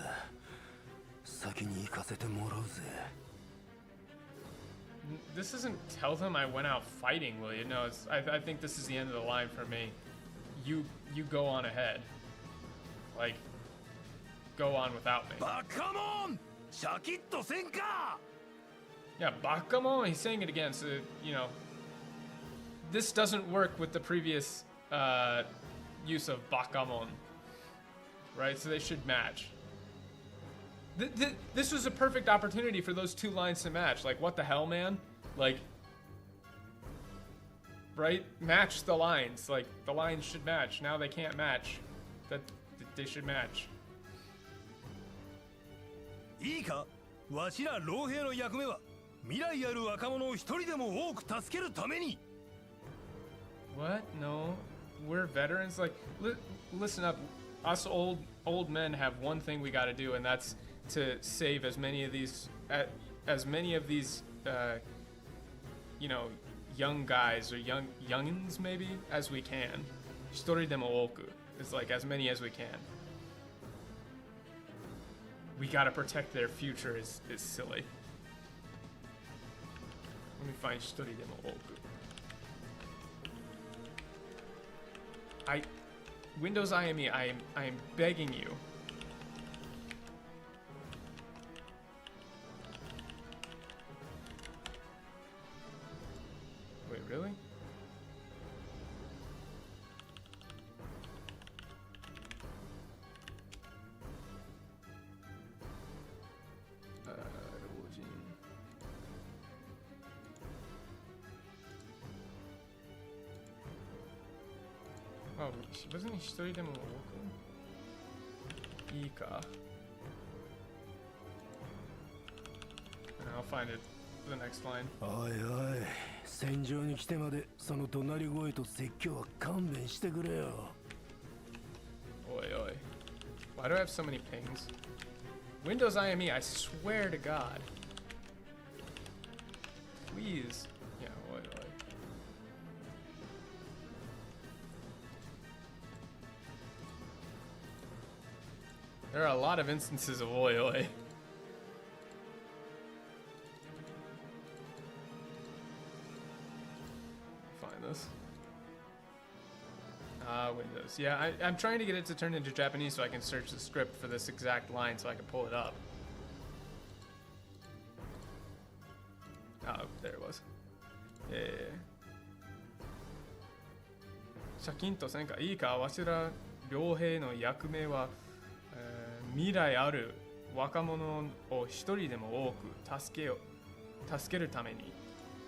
S4: 先に行かせてもらうぜ。
S1: This isn't tell them I went out fighting, will you? No, I think this is the end of the line for me. You go on ahead. Like, go on without me.
S5: バカモン、シャキッとせんか。
S1: Yeah, Bakamon, he's saying it again, so, you know, this doesn't work with the previous use of Bakamon, right? So they should match. This was a perfect opportunity for those two lines to match. Like, what the hell, man? Like, right? Match the lines. Like, the lines should match. Now they can't match. They should match.
S5: いいか、わしら老兵の役目は未来ある若者を一人でも多く助けるために。
S1: What? No, we're veterans. Like, listen up. Us old men have one thing we got to do, and that's to save as many of these, you know, young guys or youngins maybe as we can. Hitori demo oku is like as many as we can. We got to protect their future is silly. Let me find Hitori demo oku. Windows IME, I am begging you. Wait, really? Oh, wasn't he 一人でも多くいいか And I'll find it for the next line.
S4: おいおい、戦場に来てまでその怒鳴り声と説教は勘弁してくれよ。
S1: Oi, oi. Why do I have so many pings? Windows IME, I swear to God. Please. Yeah, oi, oi. There are a lot of instances of oi, oi. Find this. Windows. Yeah, I'm trying to get it to turn into Japanese so I can search the script for this exact line so I can pull it up. Oh, there it was. Yeah. シャキンとせんかいいか、わしら両兵の役目は、未来ある若者を一人でも多く助けるために。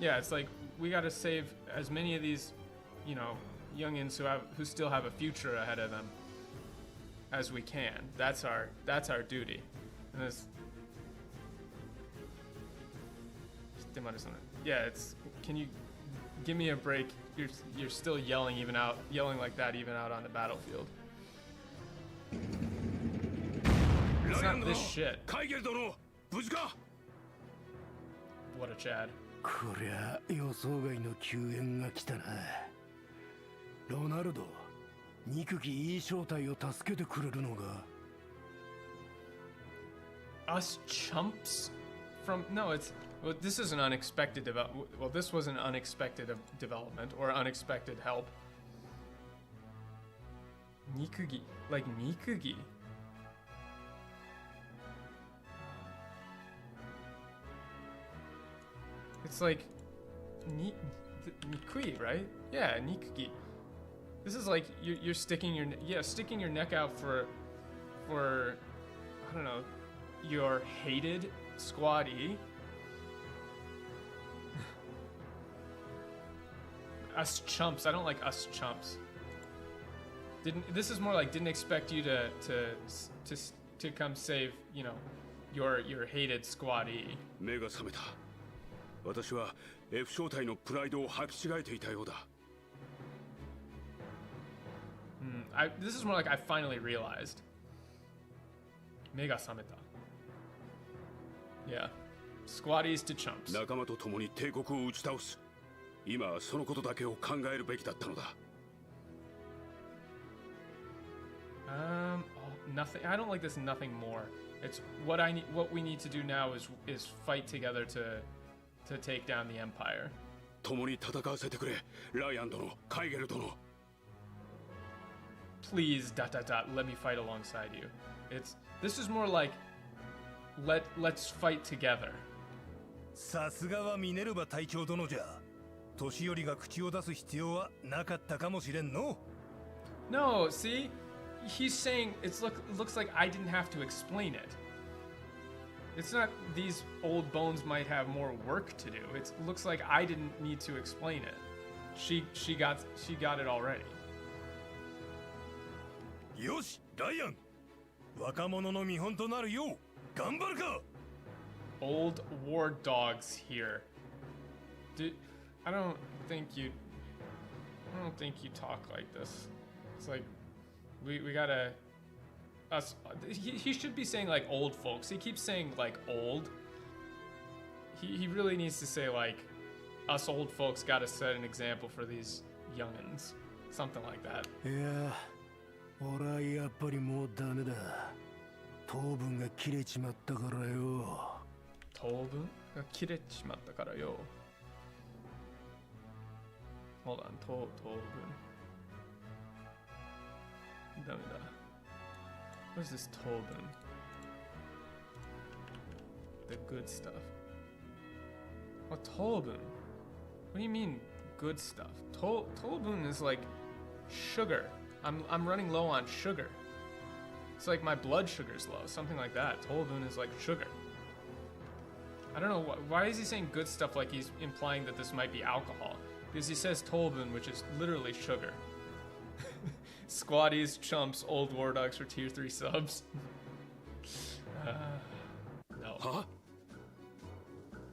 S1: Yeah, it's like we gotta save as many of these, you know, youngins who still have a future ahead of them as we can. That's our duty. And this, yeah, it's. Can you give me a break? You're still yelling like that even out on the battlefield. It's not this shit. What a Chad.
S4: こりゃ予想外の救援が来たな。ロナルド、憎きいい正体を助けてくれるのが。
S1: Us chumps from no, it's well, this is an unexpected development. Well, this was an unexpected development or unexpected help. Nikugi, like Nikugi. It's like Nikui, right? Yeah, Nikugi. This is like you're sticking your neck out for I don't know, your hated squaddie. Us chumps. I don't like us chumps. This is more like didn't expect you to come save, you know, your hated squaddie.
S3: 目が覚めた。私は F 正体のプライドを履き違えていたようだ。
S1: This is more like I finally realized. 目が覚めた。Yeah. Squaddies to chumps.
S3: 仲間と共に帝国を打ち倒す。今はそのことだけを考えるべきだったのだ。
S1: Nothing. I don't like this. Nothing more. It's what I need. What we need to do now is fight together to take down the Empire.
S3: 共に戦わせてくれ、ライアン殿、カイゲル殿。
S1: Please, ... Let me fight alongside you. This is more like let's fight together.
S5: さすがはミネルヴァ隊長殿じゃ。年寄りが口を出す必要はなかったかもしれんの。
S1: No, see, he's saying it looks like I didn't have to explain it. It's not these old bones might have more work to do. It looks like I didn't need to explain it. She got it already.
S5: よし、ライアン。若者の見本となるよう頑張るか。
S1: Old war dogs here. I don't think you talk like this. It's like we gotta us. He should be saying like old folks. He keeps saying like old. He really needs to say like us old folks gotta set an example for these youngins. Something like that.
S4: いや、俺はやっぱりもうダメだ。糖分が切れちまったからよ。
S1: 糖分が切れちまったからよ。Hold on, 糖分。ダメだ。What is this 糖分? The good stuff. Oh, 糖分? What do you mean good stuff? 糖分 is like sugar. I'm running low on sugar. It's like my blood sugar's low, something like that. 糖分 is like sugar. I don't know why is he saying good stuff like he's implying that this might be alcohol? Because he says tolbun, which is literally sugar. Squaddies, chumps, old war dogs for tier 3 subs. No.
S3: Huh?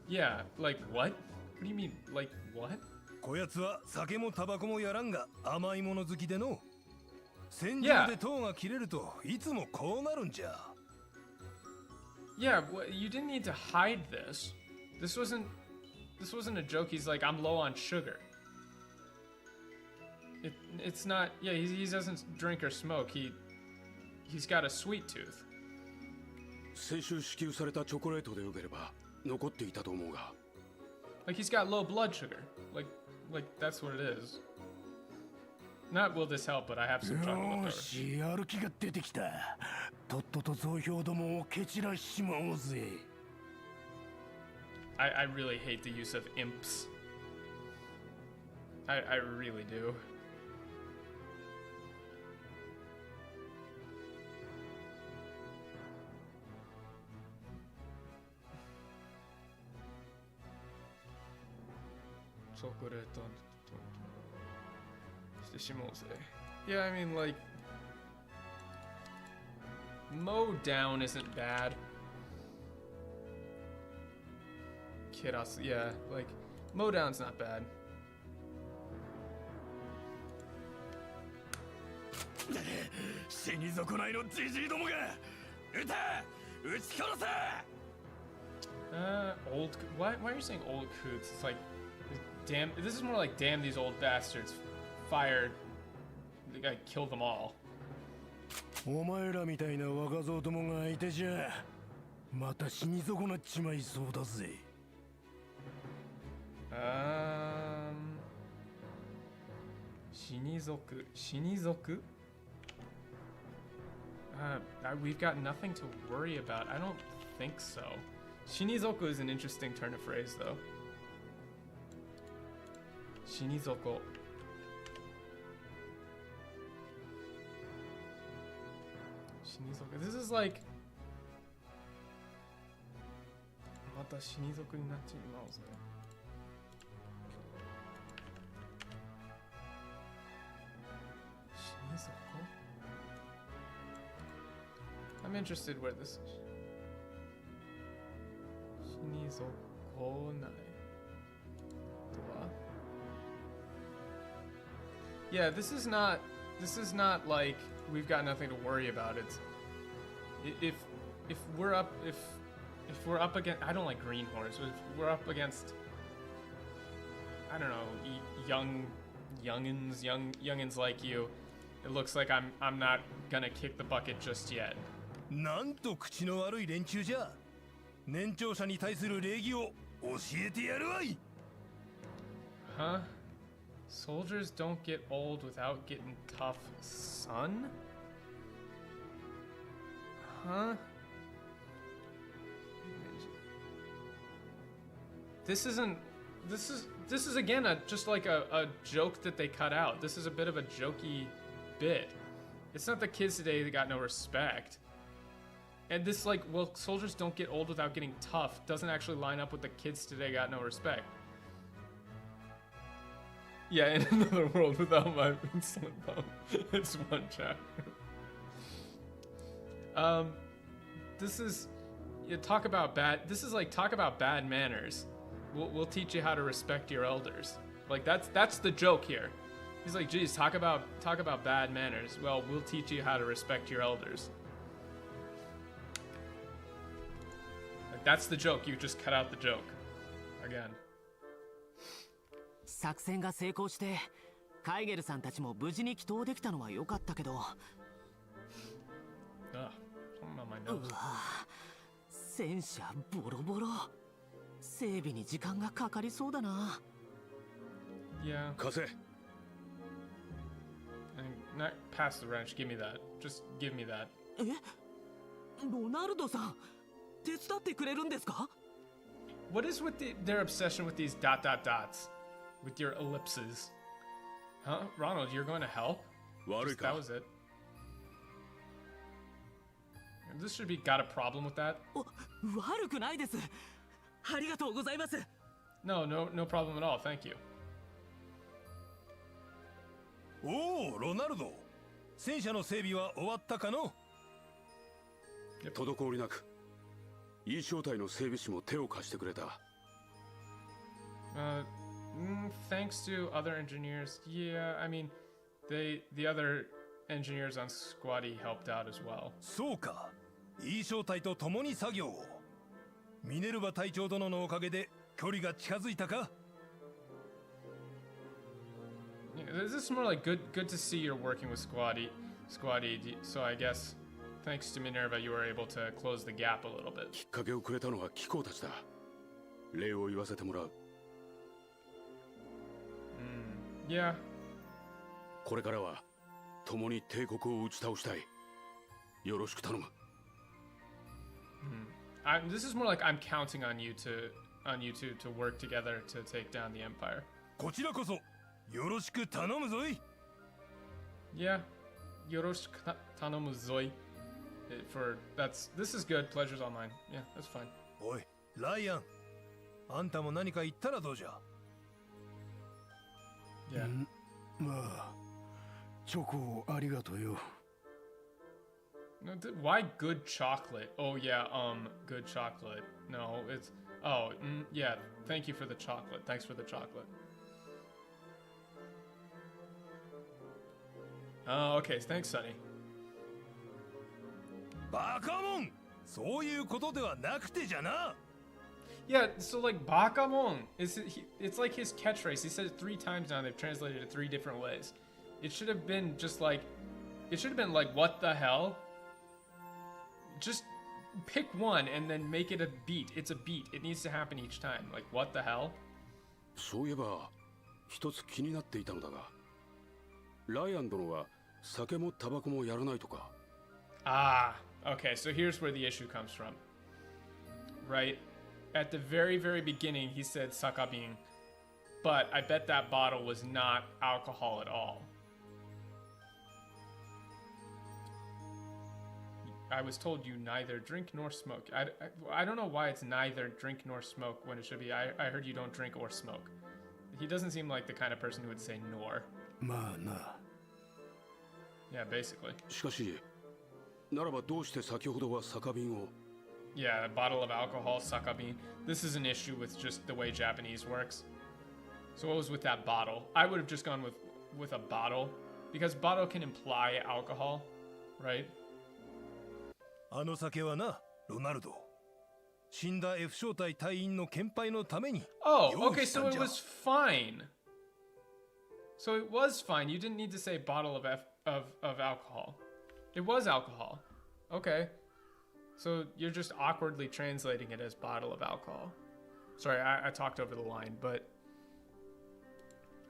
S1: Yeah, like what? What do you mean, like what?
S5: こやつは酒もタバコもやらんが甘いもの好きでの。戦場で糖が切れるといつもこうなるんじゃ。
S1: Yeah, you didn't need to hide this. This wasn't a joke. He's like, I'm low on sugar. It's not. Yeah, he doesn't drink or smoke. He's got a sweet tooth.
S3: 先週支給されたチョコレートでよければ残っていたと思うが。
S1: Like he's got low blood sugar. Like that's what it is. Not will this help, but I have some chocolate.
S4: よし、やる気が出てきた。とっとと増票どもを蹴散らしちまおうぜ。
S1: I really hate the use of imps. I really do. Yeah, I mean, like, mow down isn't bad. Kiras, yeah, like, mow down's not bad.
S5: 死に損ないのジジイどもが撃て撃ち殺せ
S1: Old. Why are you saying old coots? It's like, damn. This is more like, damn these old bastards. Fired. They gotta kill them all.
S4: お前らみたいな若造どもが相手じゃまた死に損なっちまいそうだぜ。
S1: Shinizoku. Shinizoku? We've got nothing to worry about. I don't think so. Shinizoku is an interesting turn of phrase, though. Shinizoko. Shinizoku. This is like... Mata Shinizoku ni nachimaou ze. Shinizoko? I'm interested where this is. Shinizoko nai. Yeah, this is not like we've got nothing to worry about. It's if we're up against, I don't like green horse. If we're up against, I don't know, youngins like you, it looks like I'm not gonna kick the bucket just yet.
S5: なんと口の悪い連中じゃ。年長者に対する礼儀を教えてやるわい。
S1: Huh? Soldiers don't get old without getting tough, son? Huh? This is again just like a joke that they cut out. This is a bit of a jokey bit. It's not the kids today that got no respect. And this, like, well, soldiers don't get old without getting tough doesn't actually line up with the kids today got no respect. Yeah, in another world without my insulin pump. It's one chapter. This is talk about bad. This is like talk about bad manners. We'll teach you how to respect your elders. Like that's the joke here. He's like, geez, talk about bad manners. Well, we'll teach you how to respect your elders. Like that's the joke. You just cut out the joke. Again.
S2: 作戦が成功してカイゲルさんたちも無事に帰投できたのは良かったけど、戦車ボロボロ、整備に時間がかかりそうだな。
S1: Yeah.
S3: 貸せ。
S1: Not pass the wrench. Give me that. Just give me that.
S2: え、ロナルドさん、手伝ってくれるんですか？
S1: What is with their obsession with these dot dot dots? With your ellipses. Huh? Ronald, you're going to help? That was it. This should be got a problem with that?
S2: 悪くないです。ありがとうございます。
S1: No problem at all. Thank you.
S5: おお、ロナルド。戦車の整備は終わったかの？
S3: 滞りなく。いい正体の整備士も手を貸してくれた。
S1: Thanks to other engineers. Yeah, I mean, the other engineers on Squatty helped out as well.
S5: そうか。いい正体と共に作業を。ミネルヴァ隊長殿のおかげで距離が近づいたか？
S1: Yeah, this is more like good to see you're working with Squatty. So I guess thanks to Minerva you were able to close the gap a little bit.
S3: きっかけをくれたのは貴公たちだ。礼を言わせてもらう。
S1: Yeah.
S3: これからは共に帝国を打ち倒したい。よろしく頼む。
S1: This is more like I'm counting on you to work together to take down the Empire.
S5: こちらこそよろしく頼むぞい。
S1: Yeah. よろしく頼むぞい。This is good. Pleasure's all mine. Yeah, that's fine.
S5: おい、ライアン。あんたも何か言ったらどうじゃ。
S1: Yeah.
S4: まあチョコをありがとうよ。
S1: No, why good chocolate? Oh yeah, good chocolate. No, it's yeah. Thank you for the chocolate. Thanks for the chocolate. Oh, okay. Thanks, Sonny.
S5: バカモン、そういうことではなくてじゃな。
S1: Yeah, so like Bakamon it's like his catchphrase. He said it 3 times now. They've translated it 3 different ways. It should have been just like, it should have been like, what the hell? Just pick one and then make it a beat. It's a beat. It needs to happen each time. Like, what the hell?
S3: そういえば一つ気になっていたのだが、ライアン殿は酒もタバコもやらないとか。
S1: Ah, okay, so here's where the issue comes from. Right? At the very, very beginning, he said sakabin, but I bet that bottle was not alcohol at all. I was told you neither drink nor smoke. I don't know why it's neither drink nor smoke when it should be I heard you don't drink or smoke. He doesn't seem like the kind of person who would say nor.
S4: まあな。
S1: Yeah, basically.
S3: しかし、ならばどうして先ほどは酒瓶を。
S1: Yeah, a bottle of alcohol, sakabin. This is an issue with just the way Japanese works. So what was with that bottle? I would have just gone with a bottle, because bottle can imply alcohol, right?
S5: あの酒はな、ロナルド。死んだ F 小隊隊員の献杯のために。
S1: Oh, okay, so it was fine. So it was fine. You didn't need to say bottle of alcohol. It was alcohol. Okay. So you're just awkwardly translating it as bottle of alcohol. Sorry, I talked over the line, but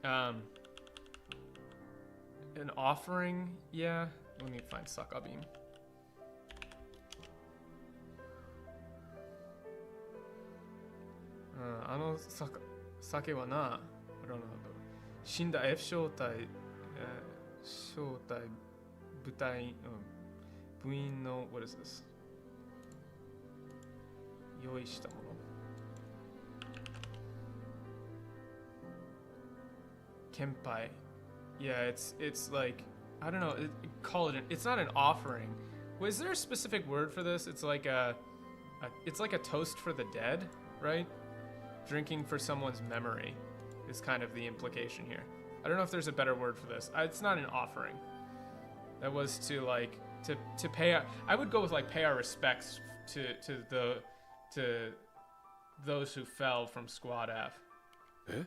S1: an offering, yeah. Let me find sakabin. Sake wa na, Ronaldo. Shinda F 小隊、小隊部隊、部員の what is this? 用意したもの Kenpai. Yeah, it's like, I don't know, call it it's not an offering. Was there a specific word for this? It's like it's like a toast for the dead, right? Drinking for someone's memory is kind of the implication here. I don't know if there's a better word for this. It's not an offering. That was to like to pay. I would go with like pay our respects to those who fell from Squad F.
S3: Eh?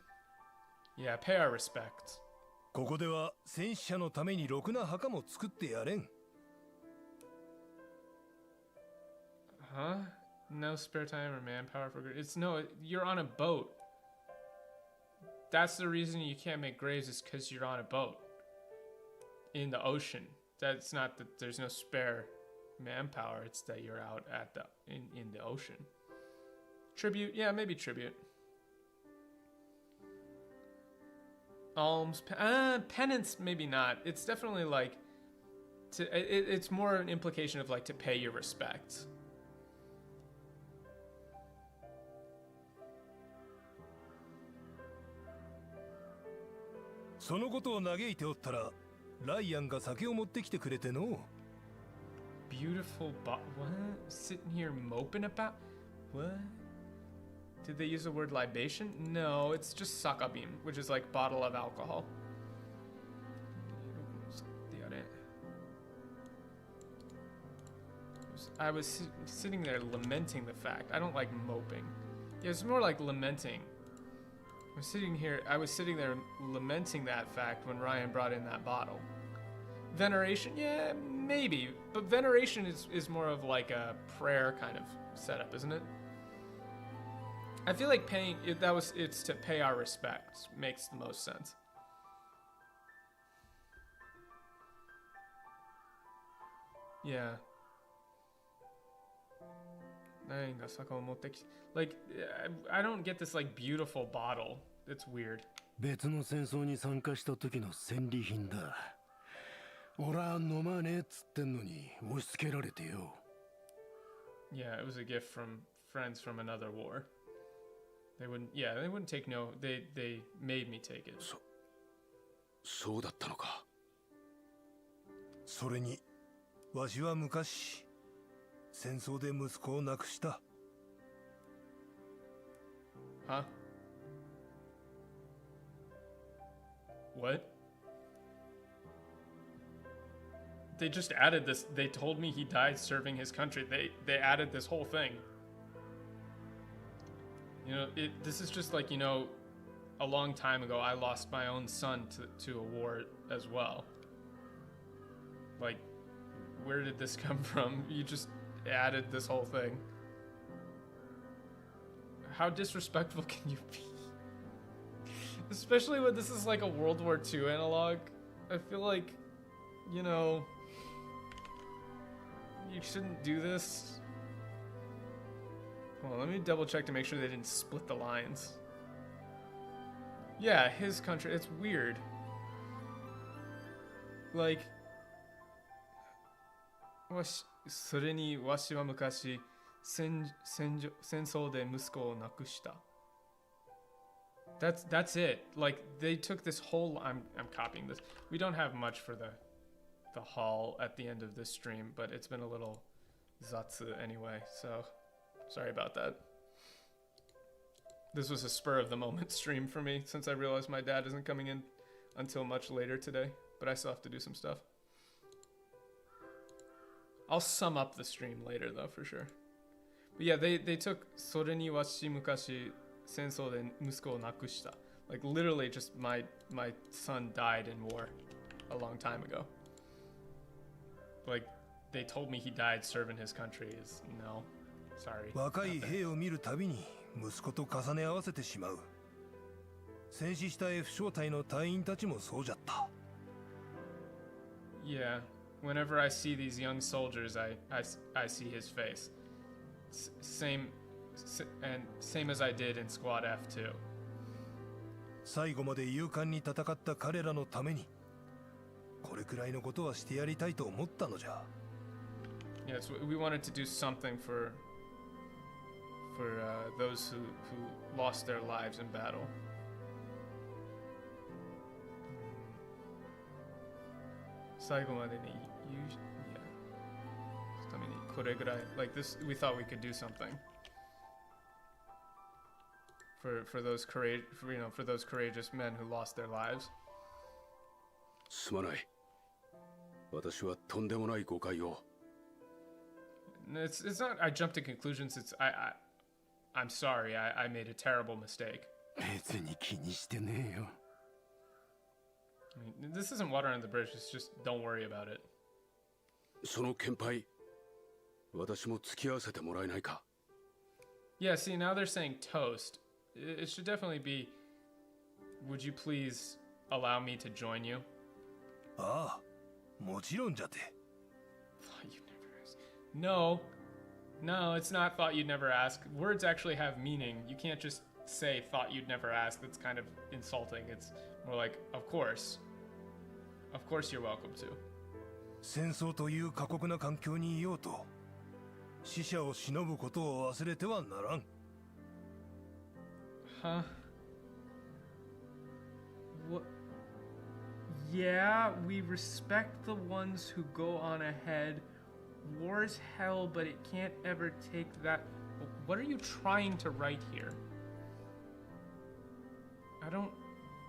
S1: Yeah, pay our respects.
S5: ここでは戦死者のためにろくな墓も作ってやれん。
S1: Huh? No spare time or manpower for it's no, you're on a boat. That's the reason you can't make graves is because you're on a boat. In the ocean. That's not that there's no spare manpower, it's that you're out at in the ocean. Tribute, yeah, maybe tribute. Alms, penance, maybe not. It's definitely like it's more an implication of like to pay your respects.
S5: So そのことを嘆いておったら、ライアンが酒を持ってきてくれての。
S1: Beautiful what? Sitting here moping about? What? Did they use the word libation? No, it's just sakabin, which is like bottle of alcohol. I was sitting there lamenting the fact. I don't like moping. Yeah, it's more like lamenting. I was sitting there lamenting that fact when Ryan brought in that bottle. Veneration, yeah, maybe. But veneration is more of like a prayer kind of setup, isn't it? I feel like it's to pay our respects. Makes the most sense. Yeah. Like, I don't get this like beautiful bottle. It's weird.
S4: 別の戦争に参加した時の戦利品だ。俺は飲まねえっつってんのに押し付けられてよ。
S1: Yeah, it was a gift from friends from another war. They wouldn't take no. They made me take it.
S3: そうだったのか。
S5: それにわしは昔戦争で息子を亡くした。
S1: Huh? What? They just added this. They told me he died serving his country. They added this whole thing. You know, this is just like, you know, a long time ago I lost my own son to a war as well. Like, where did this come from? You just added this whole thing. How disrespectful can you be? Especially when this is like a World War II analog. I feel like, you know, you shouldn't do this. Hold on, let me double check to make sure they didn't split the lines. Yeah, his country. It's weird. Like, それにわしは昔戦争で息子を亡くした。That's it. Like, they took this whole. I'm copying this. We don't have much for the haul at the end of this stream, but it's been a little zatsu anyway, so sorry about that. This was a spur of the moment stream for me since I realized my dad isn't coming in until much later today, but I still have to do some stuff. I'll sum up the stream later though, for sure. But yeah, they took それにわし昔戦争で息子を亡くした. Like, literally just my son died in war a long time ago. Like, they told me he died serving his country. Is no, sorry.
S5: 若い兵を見るたびに息子と重ね合わせてしまう。戦死した F 小隊の隊員たちもそうじゃった。
S1: Yeah, whenever I see these young soldiers, I see his face. Same as I did in Squad F2.
S5: 最後まで勇敢に戦った彼らのために、これくらいのことはしてやりたいと思ったのじゃ。
S1: Yes, we wanted to do something for those who lost their lives in battle. Like this, we thought we could do something for those courageous men who lost their lives.
S3: すまない。私はとんでもない誤解を。
S1: It's not I jumped to conclusions. It's I'm sorry. I made a terrible mistake.
S4: 別に気にしてねえよ。
S1: I mean, this isn't water on the bridge. It's just don't worry about it.
S3: その献杯、私も付き合わせてもらえないか。
S1: Yeah, see, now they're saying toast. It should definitely be, would you please allow me to join you?
S5: ああ、もちろんじゃて。
S1: Thought you'd never ask. No, it's not thought you'd never ask. Words actually have meaning. You can't just say thought you'd never ask. That's kind of insulting. It's more like, of course. Of course you're welcome to.
S5: 戦争という過酷な環境にいようと、死者を偲ぶことを忘れてはならん。
S1: Huh? What? Yeah, we respect the ones who go on ahead. War's hell, but it can't ever take that. What are you trying to write here?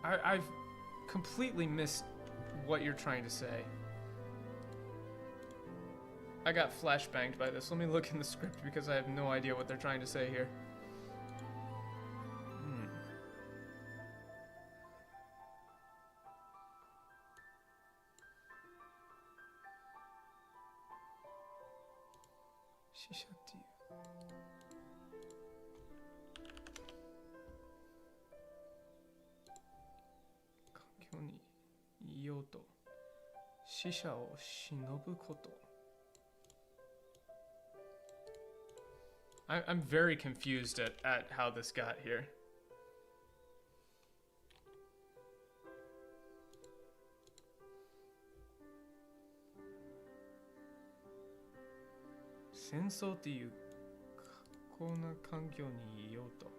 S1: I've completely missed what you're trying to say. I got flashbanged by this. Let me look in the script because I have no idea what they're trying to say here. I'm very confused at how this got here. Senso っていう過酷な環境にいようと。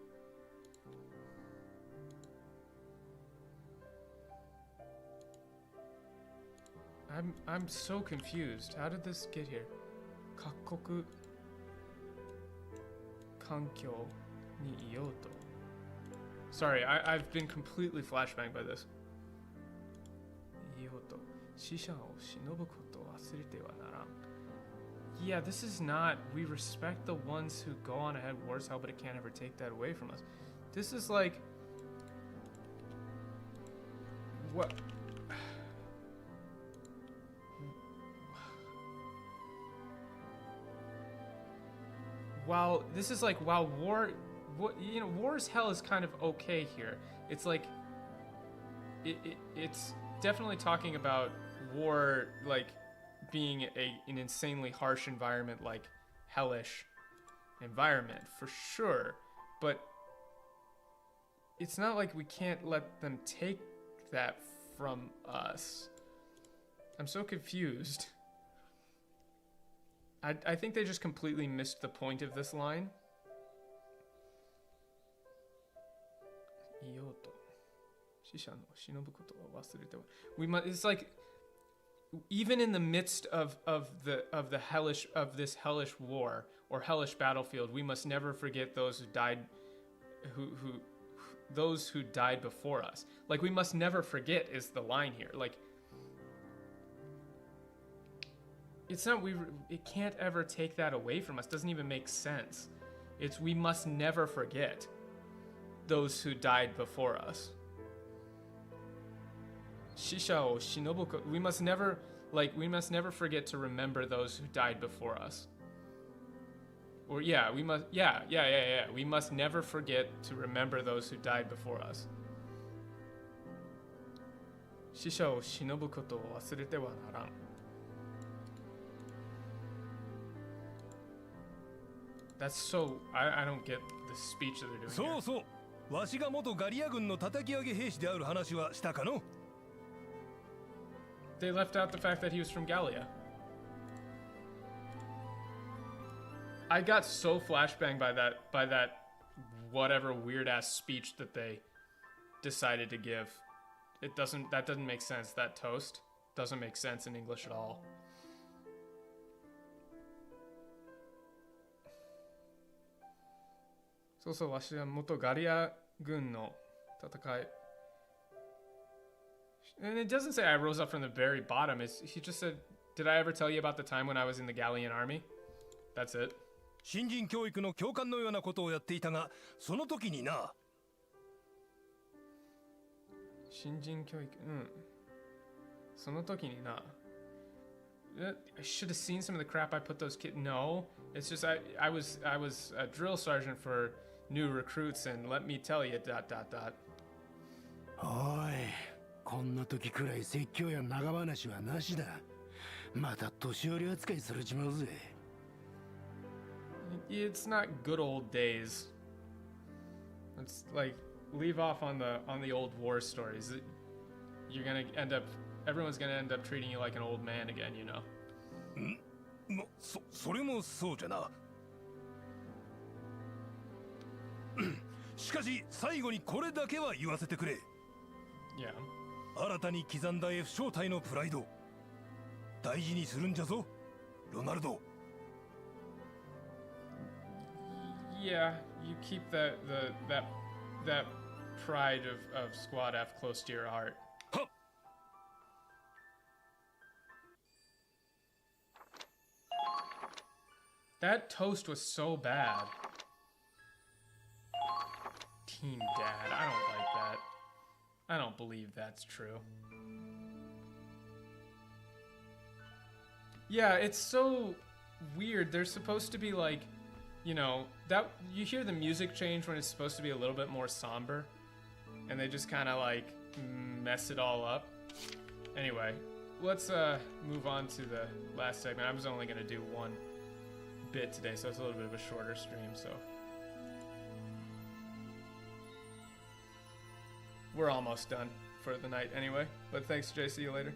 S1: I'm so confused. How did this get here? Kakkoku kankyo ni iyoto. Sorry, I've been completely flashbanged by this. Iyoto. Shisha o shinobu koto o wasurete wa naran. Yeah, this is not. We respect the ones who go on ahead war's hell, but it can't ever take that away from us. This is like. What? While this is like, while war, you know, war's hell is kind of okay here. It's like, it's definitely talking about war, like being an insanely harsh environment, like hellish environment for sure. But it's not like we can't let them take that from us. I'm so confused. I think they just completely missed the point of this line. We must. It's like, even in the midst of this hellish war or hellish battlefield, we must never forget those who died, those who died before us. Like, we must never forget is the line here. Like, it's not, it can't ever take that away from us. Doesn't even make sense. It's, we must never forget those who died before us. Shisha o shinobu, we must never forget to remember those who died before us. Or we must never forget to remember those who died before us. Shisha o shinobu koto o wasurete wa naran. That's so, I don't get the speech that they're doing here.
S5: そうそうわしが元ガリア軍の叩き上げ兵士である話はしたかの
S1: They left out the fact that he was from Gallia. I got so flashbanged by that whatever weird ass speech that they decided to give. That doesn't make sense. That toast doesn't make sense in English at all. So, わしは元ガリア軍の戦い And it doesn't say I rose up from the very bottom. He just said, did I ever tell you about the time when I was in the Gallian army? That's it.
S5: 新人教育の教官のようなことをやっていたが、その時にな。
S1: 新人教育、その時にな。I should have seen some of the crap I put those kids. No, it's just I was a drill sergeant for new recruits, and let me tell you, ...
S4: おい、こんな時くらい説教や長話はなしだ。また年寄り扱いされちまうぜ。
S1: It's not good old days. It's like, leave off on the old war stories. Everyone's gonna end up treating you like an old man again, you know.
S5: それもそうじゃな。しかし最後にこれだけは言わせてくれ。
S1: Yeah.
S5: 新たに刻んだ F 小隊のプライド、大事にするんじゃぞ、ロナルド。
S1: Yeah, you keep that pride of Squad F close to your heart. That toast was so bad. Team Dad, I don't like that. I don't believe that's true. Yeah, it's so weird. They're supposed to be like, you know, that you hear the music change when it's supposed to be a little bit more somber, and they just kind of like mess it all up. Anyway, let's move on to the last segment. I was only gonna do one bit today, so it's a little bit of a shorter stream, so we're almost done for the night anyway. But thanks, Jay. See you later.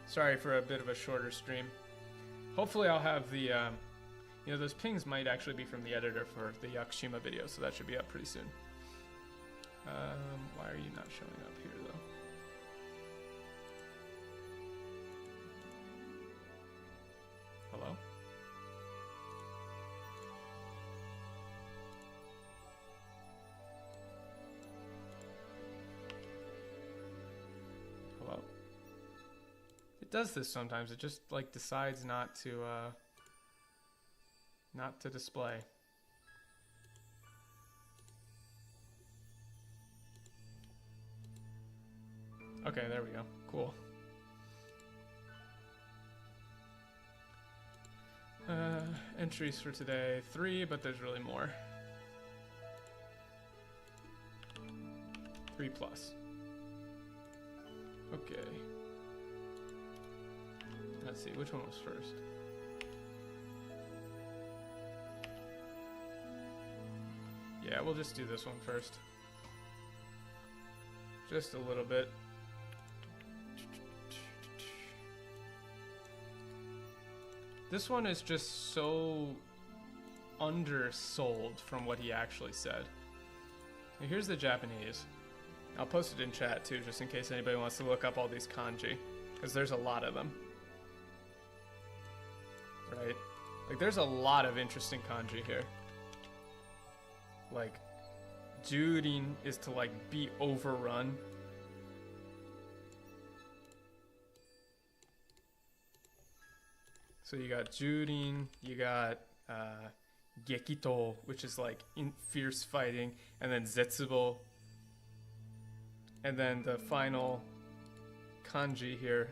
S1: Sorry for a bit of a shorter stream. Hopefully I'll have the you know, those pings might actually be from the editor for the Yakushima video, so that should be up pretty soon. Why are you not showing up here, though? does this sometimes. It just like decides not to display. Okay, there we go. Cool. Entries for today, 3, but there's really more. 3+. Okay. Let's see, which one was first? Yeah, we'll just do this one first. Just a little bit. This one is just so undersold from what he actually said. Now here's the Japanese. I'll post it in chat too, just in case anybody wants to look up all these kanji, because there's a lot of them. Right? Like, there's a lot of interesting kanji here. Like, jurin is to, like, be overrun. So you got jurin, you got gekito, which is like in fierce fighting, and then zetsubo. And then the final kanji here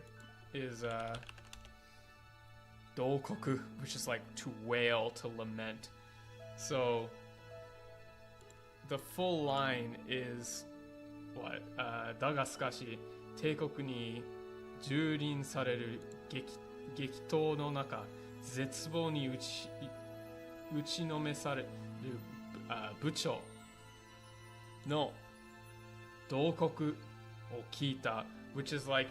S1: is doukoku, which is like to wail, to lament. So the full line is what? Daga sukashi, teikoku ni jurin sareru激闘の中、絶望に打ちのめされる部長の慟哭を聞いた, which is like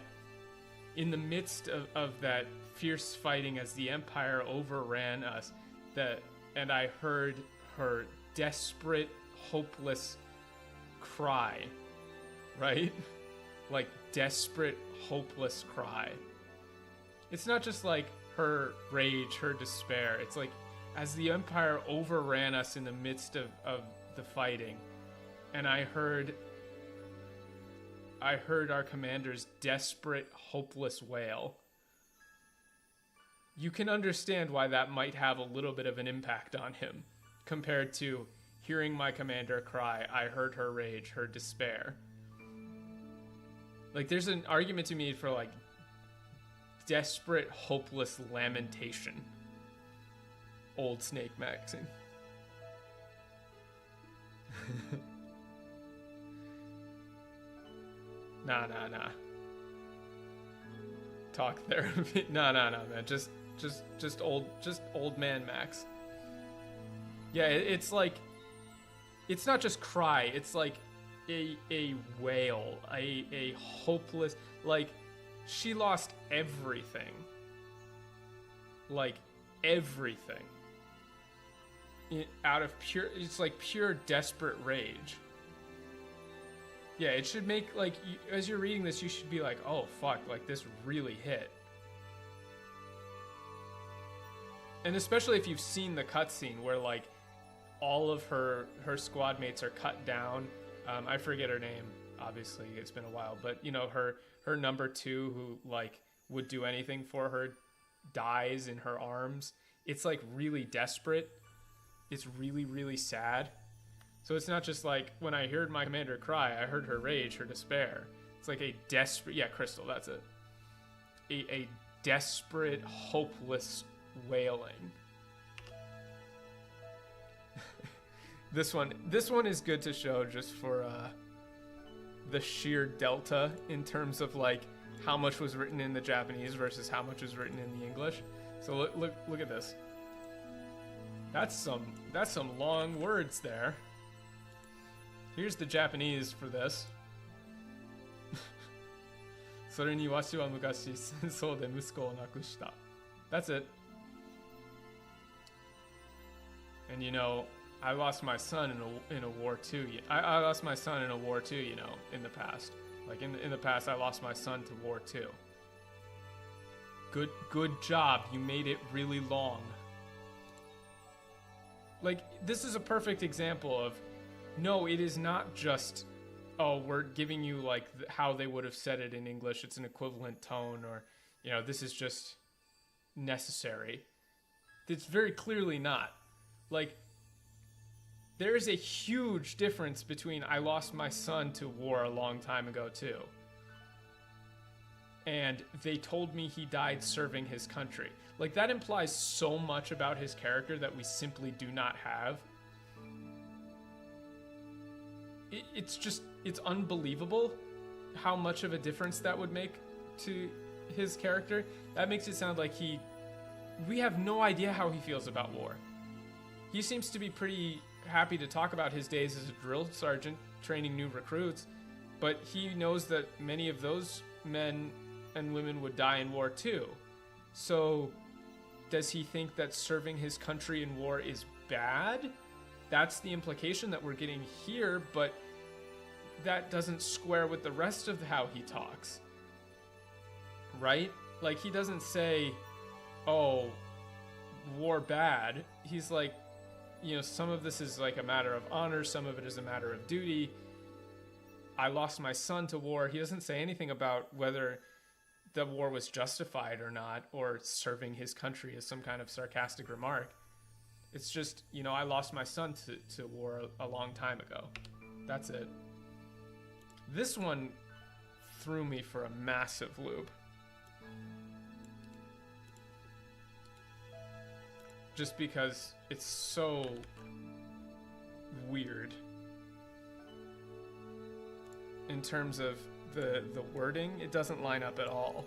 S1: in the midst of that fierce fighting as the Empire overran us, and I heard her desperate, hopeless cry, right? Like desperate, hopeless cry. It's not just like her rage, her despair. It's like as the Empire overran us in the midst of the fighting, and I heard our commander's desperate, hopeless wail. You can understand why that might have a little bit of an impact on him compared to hearing my commander cry, I heard her rage, her despair. Like, there's an argument to be made for, like, desperate, hopeless lamentation. Old Snake Maxing. Nah. Talk therapy. Nah, man. Just old man Max. Yeah, it's like, it's not just cry. It's like a wail, a hopeless, like, she lost everything. Like, everything. Out of pure, it's like pure desperate rage. Yeah, it should make, like, as you're reading this, you should be like, oh, fuck, like, this really hit. And especially if you've seen the cutscene where, like, all of her squad mates are cut down. I forget her name, obviously, it's been a while, but, you know, her number 2, who, like, would do anything for her, dies in her arms. It's, like, really desperate. It's really, really sad. So it's not just like, when I heard my commander cry, I heard her rage, her despair. It's like a desperate, yeah, Crystal, that's it. A desperate, hopeless wailing. This one is good to show just for the sheer delta in terms of, like, how much was written in the Japanese versus how much was written in the English. So look at this. That's some long words there. Here's the Japanese for this. それにわしは昔戦争で息子を亡くした. That's it. And you know, I lost my son in a war too. I lost my son in a war too, you know, in the past. Like in the past, I lost my son to war too. Good job. You made it really long. Like, this is a perfect example of, no, it is not just, oh, we're giving you, like, how they would have said it in English. It's an equivalent tone, or, you know, this is just necessary. It's very clearly not. Like, there is a huge difference between I lost my son to war a long time ago too, and they told me he died serving his country. Like, that implies so much about his character that we simply do not have. It's unbelievable how much of a difference that would make to his character. That makes it sound like we have no idea how he feels about war. He seems to be pretty happy to talk about his days as a drill sergeant training new recruits, but he knows that many of those men and women would die in war too. So does he think that serving his country in war is bad? That's the implication that we're getting here, but that doesn't square with the rest of how he talks. Right? Like, he doesn't say, oh, war bad. He's like, you know, some of this is like a matter of honor, some of it is a matter of duty. I lost my son to war. He doesn't say anything about whether the war was justified or not, or serving his country as some kind of sarcastic remark. It's just, you know, I lost my son to war a long time ago. That's it. This one threw me for a massive loop. Just because it's so weird in terms of the wording. It doesn't line up at all.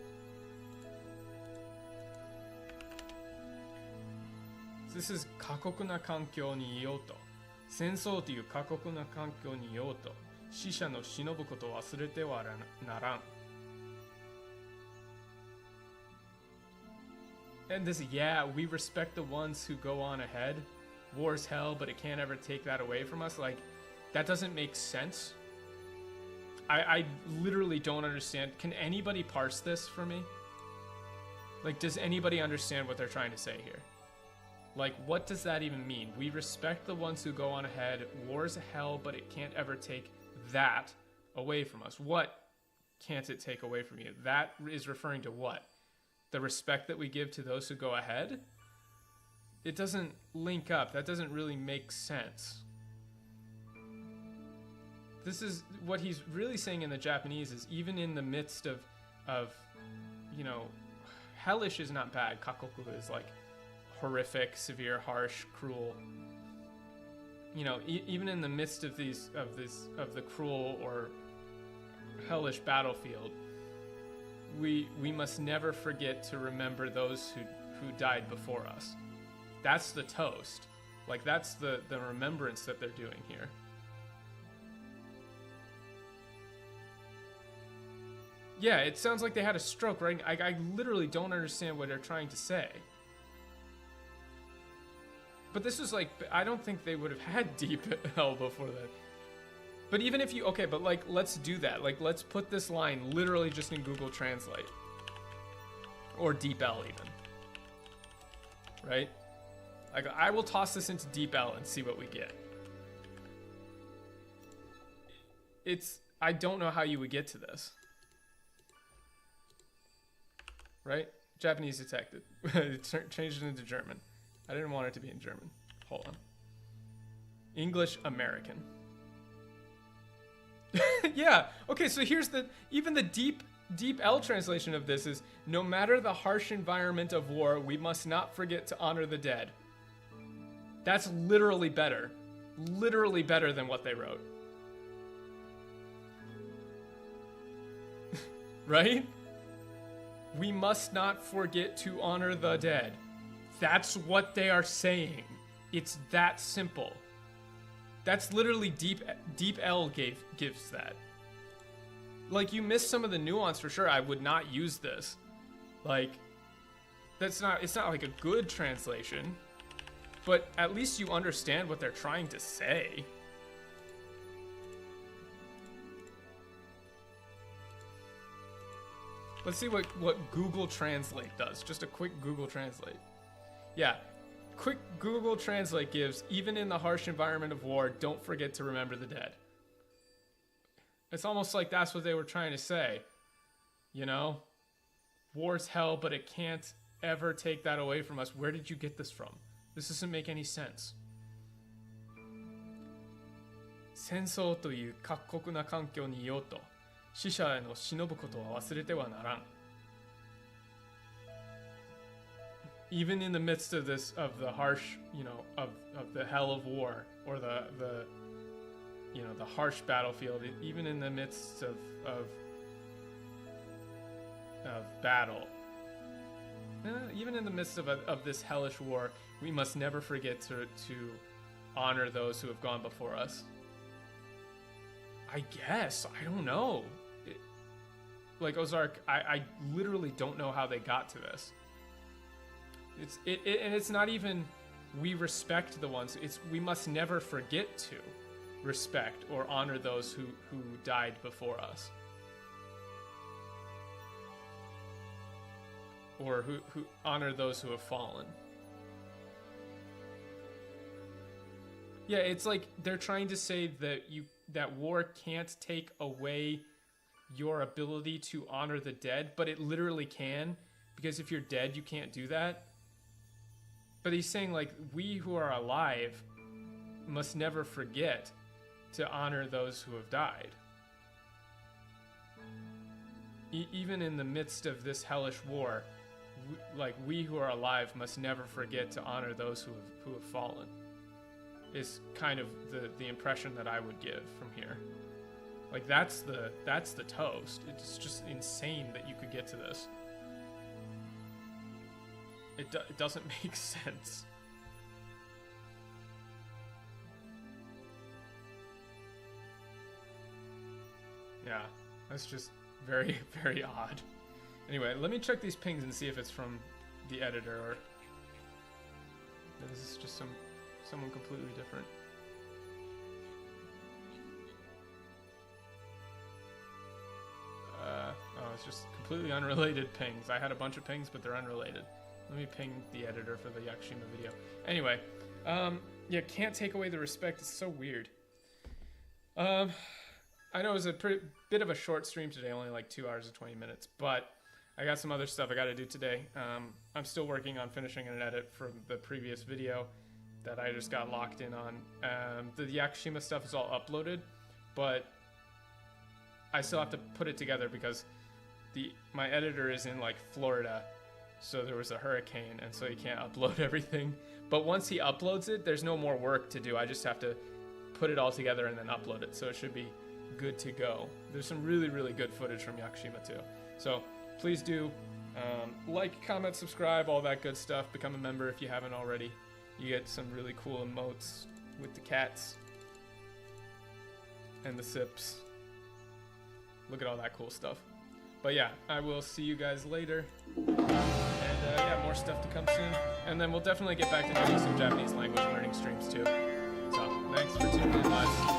S1: This is 過酷な環境にいようと、戦争という過酷な環境にいようと、死者の忍ぶことを忘れてはならん。And this, yeah, we respect the ones who go on ahead. War's hell, but it can't ever take that away from us. Like, that doesn't make sense. I literally don't understand. Can anybody parse this for me? Like, does anybody understand what they're trying to say here? Like, what does that even mean? We respect the ones who go on ahead. War's hell, but it can't ever take that away from us. What can't it take away from you? That is referring to what? The respect that we give to those who go ahead? It doesn't link up. That doesn't really make sense. This is what he's really saying in the Japanese is even in the midst of you know, hellish is not bad. Kakoku is like horrific, severe, harsh, cruel. You know, even in the midst of the cruel or hellish battlefield, we must never forget to remember those who died before us. That's the toast. Like, that's the remembrance that they're doing here. Yeah, it sounds like they had a stroke, right? I literally don't understand what they're trying to say. But this is like, I don't think they would have had deep L before that. But even if you, okay, but like, let's do that. Like, let's put this line literally just in Google Translate. Or deep L even. Right? Like, I will toss this into deep L and see what we get. I don't know how you would get to this. Right? Japanese detected. Changed it into German. I didn't want it to be in German. Hold on. English American. Yeah. Okay, so here's even the deep L translation of this is, no matter the harsh environment of war, we must not forget to honor the dead. That's literally better. Literally better than what they wrote. Right? We must not forget to honor the dead. That's what they are saying. It's that simple. That's literally deep L gives that. Like, you missed some of the nuance for sure. I would not use this. Like, it's not like a good translation, but at least you understand what they're trying to say. Let's see what Google Translate does. Just a quick Google Translate. Yeah, quick Google Translate gives, even in the harsh environment of war, don't forget to remember the dead. It's almost like that's what they were trying to say. You know? war's hell, but it can't ever take that away from us. Where did you get this from? This doesn't make any sense. 戦争という過酷な環境にいようと、死者への忍ぶことは忘れてはならん。Even in the midst of this, of the harsh, of the hell of war, or the harsh battlefield, even in the midst of battle, even in the midst of this hellish war, we must never forget to honor those who have gone before us. I guess. I don't know. Like Ozark, I literally don't know how they got to this. And it's not even we respect the ones. It's we must never forget to respect or honor those who died before us. Or who honor those who have fallen. Yeah, it's like they're trying to say that war can't take away your ability to honor the dead, but it literally can, because if you're dead, you can't do that. But he's saying, like, we who are alive must never forget to honor those who have died. Even in the midst of this hellish war, we who are alive must never forget to honor those who have fallen. Is kind of the impression that I would give from here. Like that's the toast. It's just insane that you could get to this. It doesn't make sense. Yeah, that's just very, very odd. Anyway, let me check these pings and see if it's from the editor or this is just someone completely different. Oh, it's just completely unrelated pings. I had a bunch of pings, but they're unrelated. Let me ping the editor for the Yakushima video. Anyway, yeah, can't take away the respect. It's so weird. I know it was a bit of a short stream today, only like 2 hours and 20 minutes, but I got some other stuff I got to do today. I'm still working on finishing an edit from the previous video that I just got locked in on. The Yakushima stuff is all uploaded, but I still have to put it together because my editor is in like Florida, so there was a hurricane, and so he can't upload everything. But once he uploads it, there's no more work to do. I just have to put it all together and then upload it, so it should be good to go. There's some really, really good footage from Yakushima too. So please do like, comment, subscribe, all that good stuff. Become a member if you haven't already. You get some really cool emotes with the cats and the sips. Look at all that cool stuff. But yeah, I will see you guys later. And yeah, more stuff to come soon. And then we'll definitely get back to doing some Japanese language learning streams too. So thanks for tuning in live.